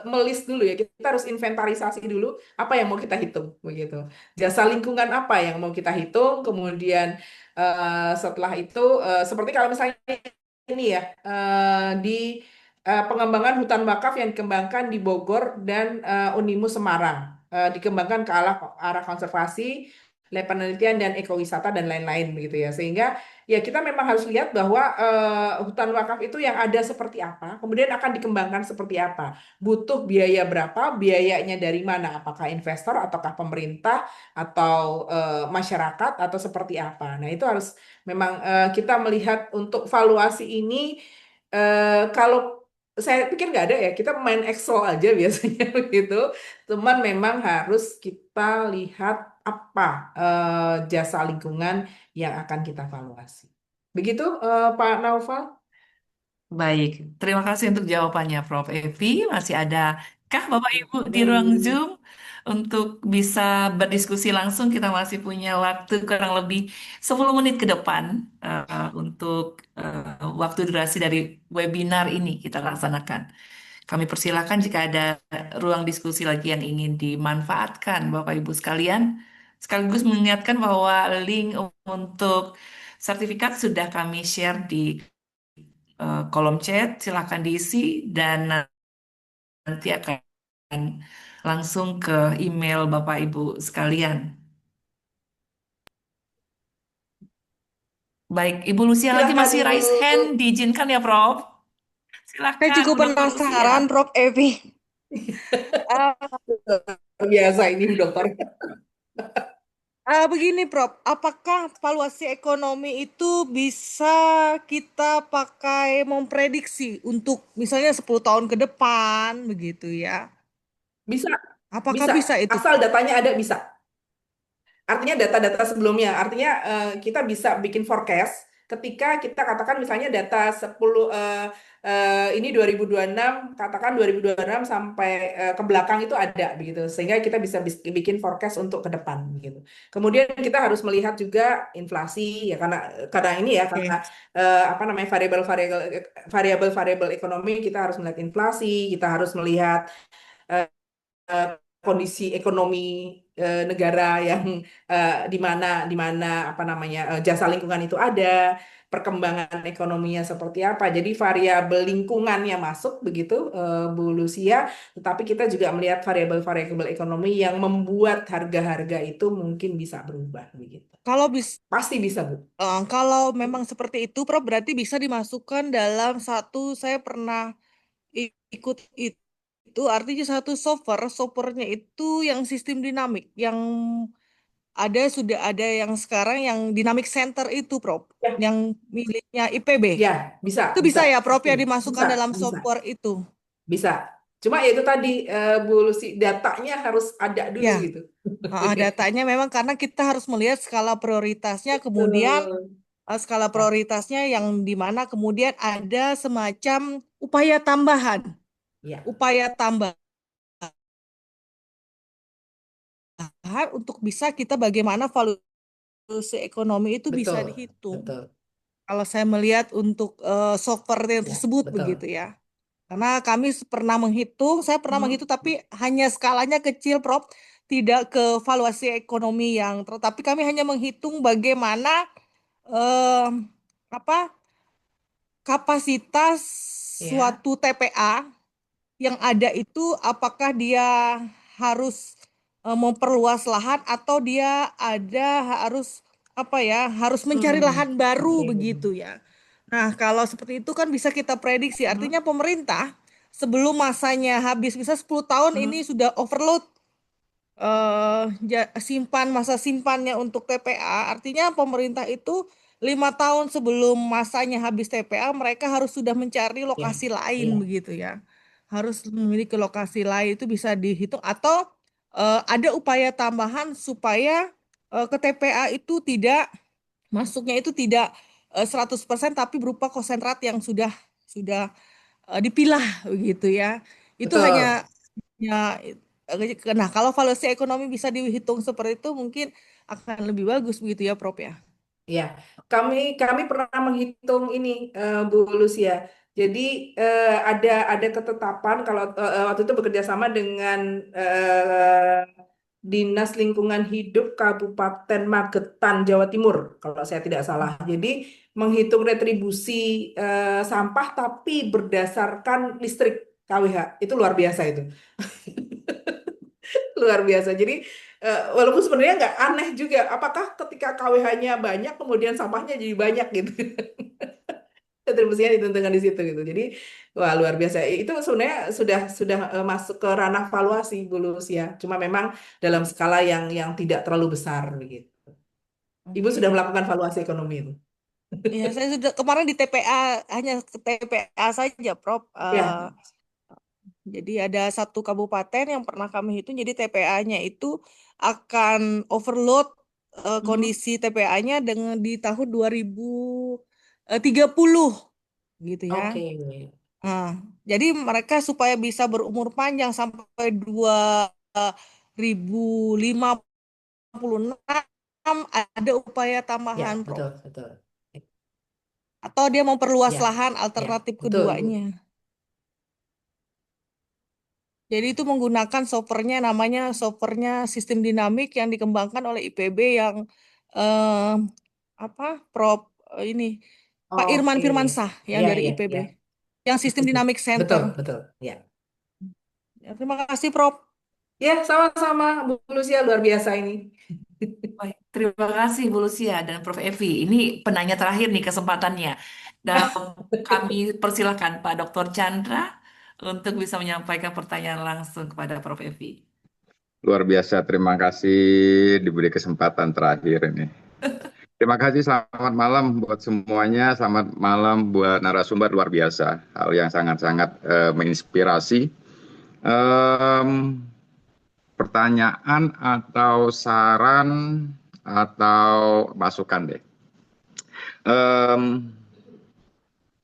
melis dulu ya. Kita harus inventarisasi dulu apa yang mau kita hitung begitu. Jasa lingkungan apa yang mau kita hitung. Kemudian setelah itu seperti kalau misalnya ini ya di pengembangan hutan bakau yang dikembangkan di Bogor dan Unimu Semarang dikembangkan ke arah konservasi. lab penelitian dan ekowisata dan lain-lain begitu ya. Sehingga ya kita memang harus lihat bahwa hutan wakaf itu yang ada seperti apa, kemudian akan dikembangkan seperti apa. Butuh biaya berapa, biayanya dari mana? Apakah investor ataukah pemerintah atau masyarakat atau seperti apa. Nah, itu harus memang kita melihat untuk valuasi ini kalau saya pikir nggak ada ya, kita main Excel aja biasanya begitu. Cuman memang harus kita lihat apa jasa lingkungan yang akan kita valuasi. Begitu, Pak Naufal? Baik, terima kasih untuk jawabannya, Prof. Evi. Masih ada kah Bapak Ibu di ruang Hmm, Zoom untuk bisa berdiskusi langsung? Kita masih punya waktu kurang lebih 10 menit ke depan untuk waktu durasi dari webinar ini kita laksanakan. Kami persilakan jika ada ruang diskusi lagi yang ingin dimanfaatkan, Bapak Ibu sekalian. Sekaligus mengingatkan bahwa link untuk sertifikat sudah kami share di kolom chat, silakan diisi dan nanti akan langsung ke email Bapak Ibu sekalian. Baik, Ibu Lucia lagi silahkan masih Ibu. raise hand, diizinkan ya, Prof. Saya Silakan, cukup Bu Dr. Lucia. penasaran, Prof. Evi. Ah, Luar biasa ini dokter. Begini, Prof, apakah valuasi ekonomi itu bisa kita pakai memprediksi untuk misalnya 10 tahun ke depan, begitu ya? Bisa, Apakah bisa. bisa itu, Asal Prof? datanya ada bisa. Artinya data-data sebelumnya, artinya kita bisa bikin forecast ketika kita katakan misalnya data 10 ini 2026, katakan 2026 sampai ke belakang itu ada begitu. Sehingga kita bisa bikin forecast untuk ke depan begitu. Kemudian kita harus melihat juga inflasi ya karena ini ya Oke. karena apa namanya variabel-variabel ekonomi kita harus melihat inflasi, kita harus melihat eh, kondisi ekonomi negara yang di mana apa namanya jasa lingkungan itu ada, perkembangan ekonominya seperti apa. Jadi variabel lingkungannya masuk begitu, Bu Lucia, tetapi kita juga melihat variabel-variabel ekonomi yang membuat harga-harga itu mungkin bisa berubah begitu. Kalau bis, Pasti bisa, Bu. kalau memang seperti itu, Prof, berarti bisa dimasukkan dalam satu, saya pernah ikut itu, artinya satu softwarenya itu yang sistem dinamik, yang sudah ada yang sekarang yang Dynamic Center itu, Prof, Ya, yang miliknya IPB. ya, bisa, Itu bisa. bisa ya, Prof, ya Pasti. dimasukkan Bisa, dalam bisa. software itu. Bisa. Cuma ya itu tadi Bu Lucy, datanya harus ada dulu Ya, gitu. datanya memang karena kita harus melihat skala prioritasnya, kemudian Betul. skala Ya, prioritasnya yang di mana kemudian ada semacam upaya tambahan, ya, upaya tambahan untuk bisa kita bagaimana valuasi ekonomi itu bisa betul, dihitung. betul. Kalau saya melihat untuk software yang Ya, tersebut betul. begitu ya. Karena kami pernah menghitung, saya pernah Hmm, menghitung tapi hanya skalanya kecil, Prof. Tidak ke valuasi ekonomi yang, tetapi kami hanya menghitung bagaimana eh, apa kapasitas ya, suatu TPA yang ada itu, apakah dia harus memperluas lahan atau dia harus harus mencari hmm, lahan baru oke. begitu ya. Nah, kalau seperti itu kan bisa kita prediksi. Hmm, Artinya pemerintah sebelum masanya habis, bisa 10 tahun ini hmm, sudah overload masa simpannya untuk TPA. Artinya pemerintah itu 5 tahun sebelum masanya habis TPA, mereka harus sudah mencari ya, lokasi lain iya, begitu ya. Harus memiliki lokasi lain, itu bisa dihitung atau ada upaya tambahan supaya ke TPA itu tidak masuknya itu tidak 100% tapi berupa konsentrat yang sudah dipilah begitu ya. Itu betul. hanya ya, nah kalau valuasi ekonomi bisa dihitung seperti itu mungkin akan lebih bagus begitu ya, Prof ya. Ya, kami pernah menghitung ini, Bu Lucia. Jadi ada ketetapan kalau waktu itu bekerja sama dengan Dinas Lingkungan Hidup Kabupaten Magetan, Jawa Timur, kalau saya tidak salah. Jadi menghitung retribusi sampah tapi berdasarkan listrik KWH itu luar biasa itu. Luar biasa. Jadi Walaupun sebenarnya nggak aneh juga, apakah ketika KWH-nya banyak kemudian sampahnya jadi banyak gitu. Kontribusinya ditentukan di situ gitu. Jadi wah luar biasa. Itu sebenarnya sudah masuk ke ranah valuasi Bu Lucia. Cuma memang dalam skala yang tidak terlalu besar begitu. Ibu Oke. sudah melakukan valuasi ekonomi itu. Ya, saya sudah kemarin di TPA, hanya ke TPA saja, Prof. Ya, Jadi ada satu kabupaten yang pernah kami hitung, jadi TPA-nya itu akan overload kondisi TPA-nya dengan di tahun 2030 gitu ya. oke. Nah, jadi mereka supaya bisa berumur panjang sampai 2056 ada upaya Ya, tambahan, Prof. betul, betul. Atau dia memperluas Ya, lahan ya, alternatif betul, Ibu. keduanya. Jadi itu menggunakan softwarenya, namanya softwarenya sistem dinamik yang dikembangkan oleh IPB yang eh, apa Prof ini Pak Irman Oke. Firmansyah yang Ya, dari ya, IPB ya. yang sistem dinamik Betul, center. betul. Ya. Ya, terima kasih Prof. Ya, sama-sama Bu Lucia, luar biasa ini. Baik, terima kasih Bu Lucia dan Prof. Evi. Ini penanya terakhir nih kesempatannya. Dan kami persilahkan Pak Dr. Chandra untuk bisa menyampaikan pertanyaan langsung kepada Prof. Evi. Luar biasa, terima kasih diberi kesempatan terakhir ini. Terima kasih, selamat malam buat semuanya, selamat malam buat narasumber, luar biasa. Hal yang sangat-sangat menginspirasi. Pertanyaan atau saran atau masukan deh.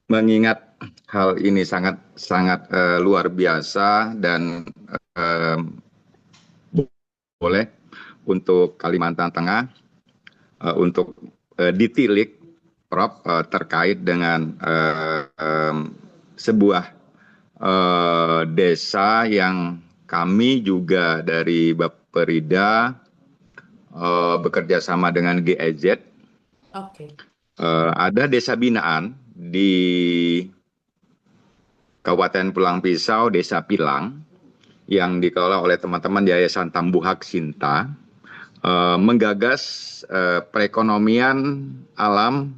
Mengingat hal ini sangat luar biasa dan boleh untuk Kalimantan Tengah untuk ditilik, Prof, terkait dengan sebuah desa yang kami juga dari Bapperida bekerja sama dengan GIZ. Oke. Ada desa binaan di Kabupaten Pulang Pisau, Desa Pilang, yang dikelola oleh teman-teman Yayasan Tambuhak Sinta, menggagas perekonomian alam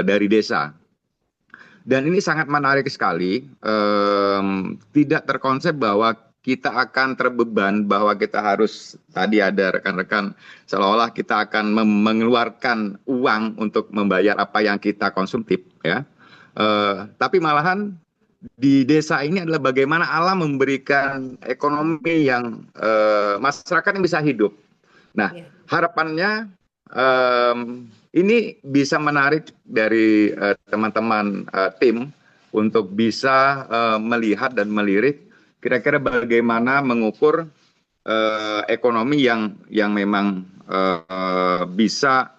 dari desa. Dan ini sangat menarik sekali, tidak terkonsep bahwa kita akan terbeban, bahwa kita harus, tadi ada rekan-rekan, seolah-olah kita akan mengeluarkan uang untuk membayar apa yang kita konsumtif, ya. Tapi malahan di desa ini adalah bagaimana alam memberikan ekonomi yang masyarakat yang bisa hidup. Nah, harapannya ini bisa menarik dari teman-teman tim untuk bisa melihat dan melirik kira-kira bagaimana mengukur ekonomi yang memang bisa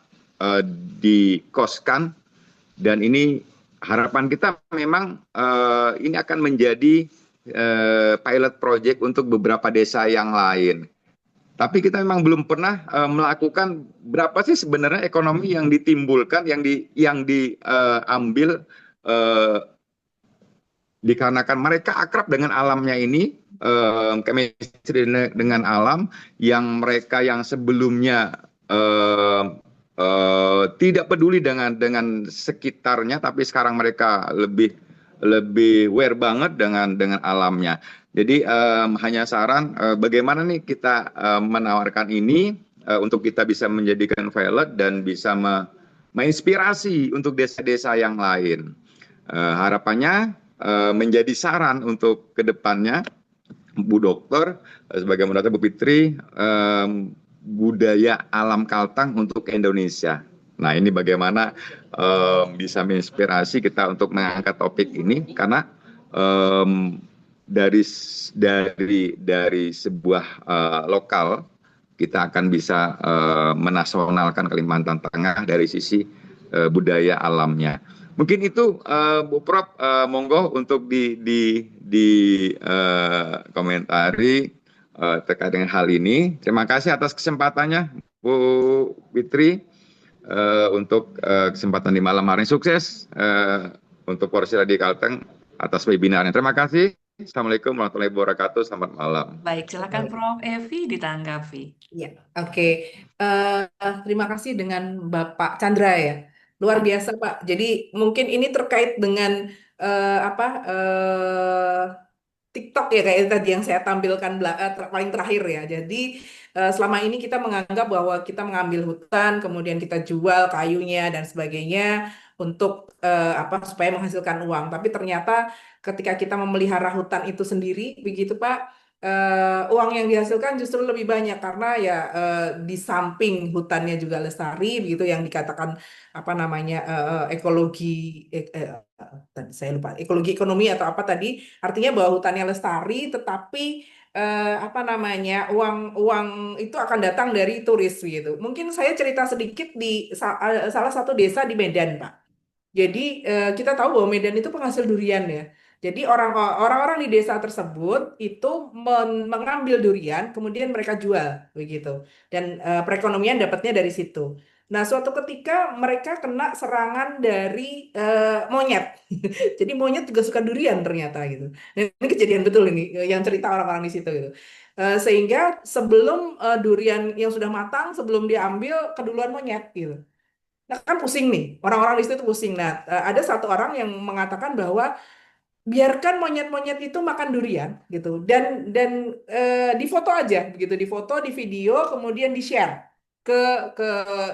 dikoskan, dan ini harapan kita memang ini akan menjadi pilot project untuk beberapa desa yang lain. Tapi kita memang belum pernah melakukan berapa sih sebenarnya ekonomi yang ditimbulkan, yang diambil dikarenakan mereka akrab dengan alamnya ini, chemistry dengan alam, yang mereka yang sebelumnya tidak peduli dengan sekitarnya, tapi sekarang mereka lebih aware banget dengan alamnya. Jadi hanya saran bagaimana nih kita menawarkan ini untuk kita bisa menjadikan pilot dan bisa menginspirasi untuk desa-desa yang lain. Harapannya menjadi saran untuk kedepannya, Bu Dokter, sebagai moderator Bu Fitri, budaya alam Kaltang untuk Indonesia. Nah, ini bagaimana bisa menginspirasi kita untuk mengangkat topik ini, karena dari sebuah lokal kita akan bisa menasionalkan Kalimantan Tengah dari sisi budaya alamnya. Mungkin itu Bu Prof, monggo untuk di komentari terkait dengan hal ini. Terima kasih atas kesempatannya Bu Fitri untuk kesempatan di malam hari. Sukses untuk Porsi di Kalteng atas webinarnya. Terima kasih. Assalamualaikum warahmatullahi wabarakatuh. Selamat malam. Baik, silakan Prof. Evi ditanggapi. Ya, oke. Terima kasih dengan Bapak Chandra ya. Luar biasa, Pak. Jadi mungkin ini terkait dengan apa TikTok ya kayak tadi yang saya tampilkan paling terakhir ya. Jadi selama ini kita menganggap bahwa kita mengambil hutan, kemudian kita jual kayunya dan sebagainya untuk apa supaya menghasilkan uang. Tapi ternyata ketika kita memelihara hutan itu sendiri, begitu Pak, uang yang dihasilkan justru lebih banyak karena ya di samping hutannya juga lestari, begitu yang dikatakan apa namanya ekologi tadi saya lupa ekologi ekonomi atau apa tadi. Artinya bahwa hutannya lestari, tetapi apa namanya uang itu akan datang dari turis gitu. Mungkin saya cerita sedikit di salah satu desa di Medan, Pak. Jadi kita tahu bahwa Medan itu penghasil durian ya. Jadi orang-orang di desa tersebut itu mengambil durian, kemudian mereka jual begitu. Dan perekonomian dapatnya dari situ. Nah, suatu ketika mereka kena serangan dari monyet. Jadi monyet juga suka durian ternyata gitu. Dan ini kejadian betul ini yang cerita orang-orang di situ gitu. Sehingga sebelum durian yang sudah matang, sebelum diambil keduluan monyet gitu. Nah, kan pusing nih, orang-orang di situ tuh pusing. Nah, ada satu orang yang mengatakan bahwa biarkan monyet-monyet itu makan durian gitu, dan difoto aja begitu, difoto, di video, kemudian di-share ke ke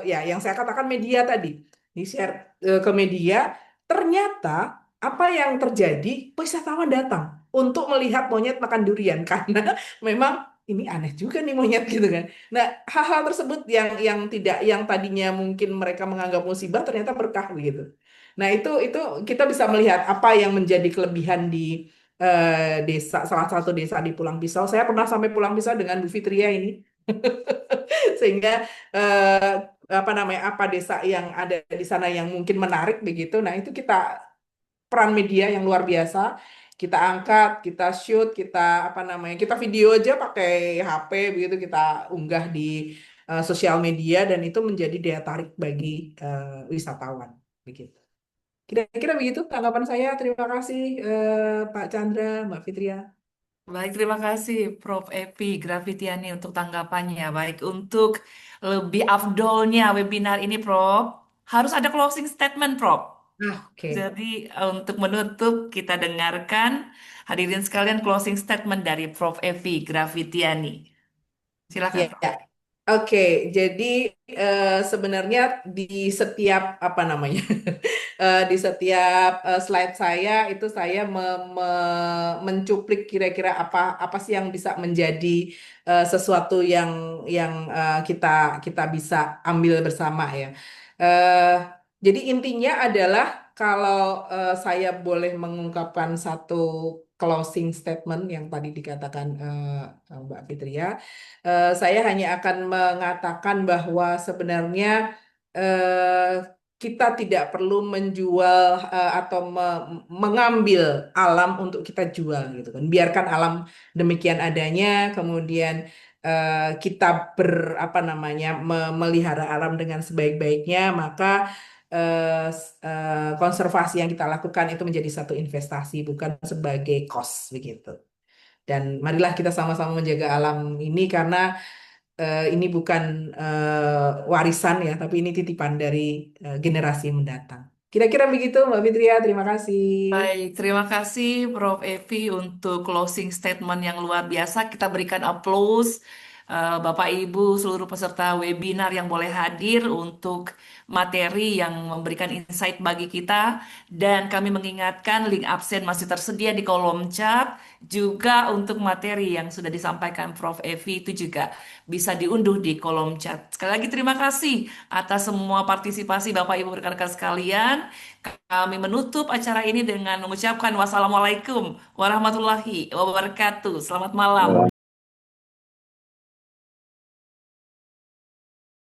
ya yang saya katakan media tadi, di-share ke media. Ternyata apa yang terjadi? Wisatawan datang untuk melihat monyet makan durian karena memang ini aneh juga nih monyet gitu kan. Nah, hal-hal tersebut yang tidak yang tadinya mungkin mereka menganggap musibah ternyata berkah begitu. Nah, itu kita bisa melihat apa yang menjadi kelebihan di desa, salah satu desa di Pulang Pisau. Saya pernah sampai Pulang Pisau dengan Bu Fitria ini. Sehingga apa namanya, apa desa yang ada di sana yang mungkin menarik begitu. Nah, itu kita peran media yang luar biasa. Kita angkat, kita shoot, kita apa namanya, kita video aja pakai HP begitu, kita unggah di sosial media dan itu menjadi daya tarik bagi wisatawan begitu. Kira-kira begitu tanggapan saya. Terima kasih Pak Chandra, Mbak Fitria. Baik, terima kasih Prof. Evi Grafitiani untuk tanggapannya. Baik, untuk lebih afdolnya webinar ini, Prof, harus ada closing statement, Prof. Oke. Jadi, untuk menutup, kita dengarkan hadirin sekalian closing statement dari Prof. Evi Grafitiani. Silakan, Prof. Ya. Oke, jadi sebenarnya di setiap apa namanya, di setiap slide saya itu saya mencuplik kira-kira apa sih yang bisa menjadi sesuatu yang kita kita bisa ambil bersama ya. Eh, jadi intinya adalah kalau saya boleh mengungkapkan satu closing statement yang tadi dikatakan Mbak Fitria. Saya hanya akan mengatakan bahwa sebenarnya kita tidak perlu menjual atau mengambil alam untuk kita jual gitu kan. Biarkan alam demikian adanya, kemudian kita apa namanya melihara alam dengan sebaik-baiknya, maka konservasi yang kita lakukan itu menjadi satu investasi bukan sebagai cost begitu. Dan marilah kita sama-sama menjaga alam ini karena ini bukan warisan ya, tapi ini titipan dari generasi mendatang. Kira-kira begitu, Mbak Fitria. Terima kasih. Baik, terima kasih Prof. Evi untuk closing statement yang luar biasa. Kita berikan applause Bapak Ibu seluruh peserta webinar yang boleh hadir untuk materi yang memberikan insight bagi kita. Dan kami mengingatkan link absen masih tersedia di kolom chat. Juga untuk materi yang sudah disampaikan Prof. Evi itu juga bisa diunduh di kolom chat. Sekali lagi terima kasih atas semua partisipasi Bapak Ibu rekan-rekan sekalian. Kami menutup acara ini dengan mengucapkan wassalamualaikum warahmatullahi wabarakatuh. Selamat malam.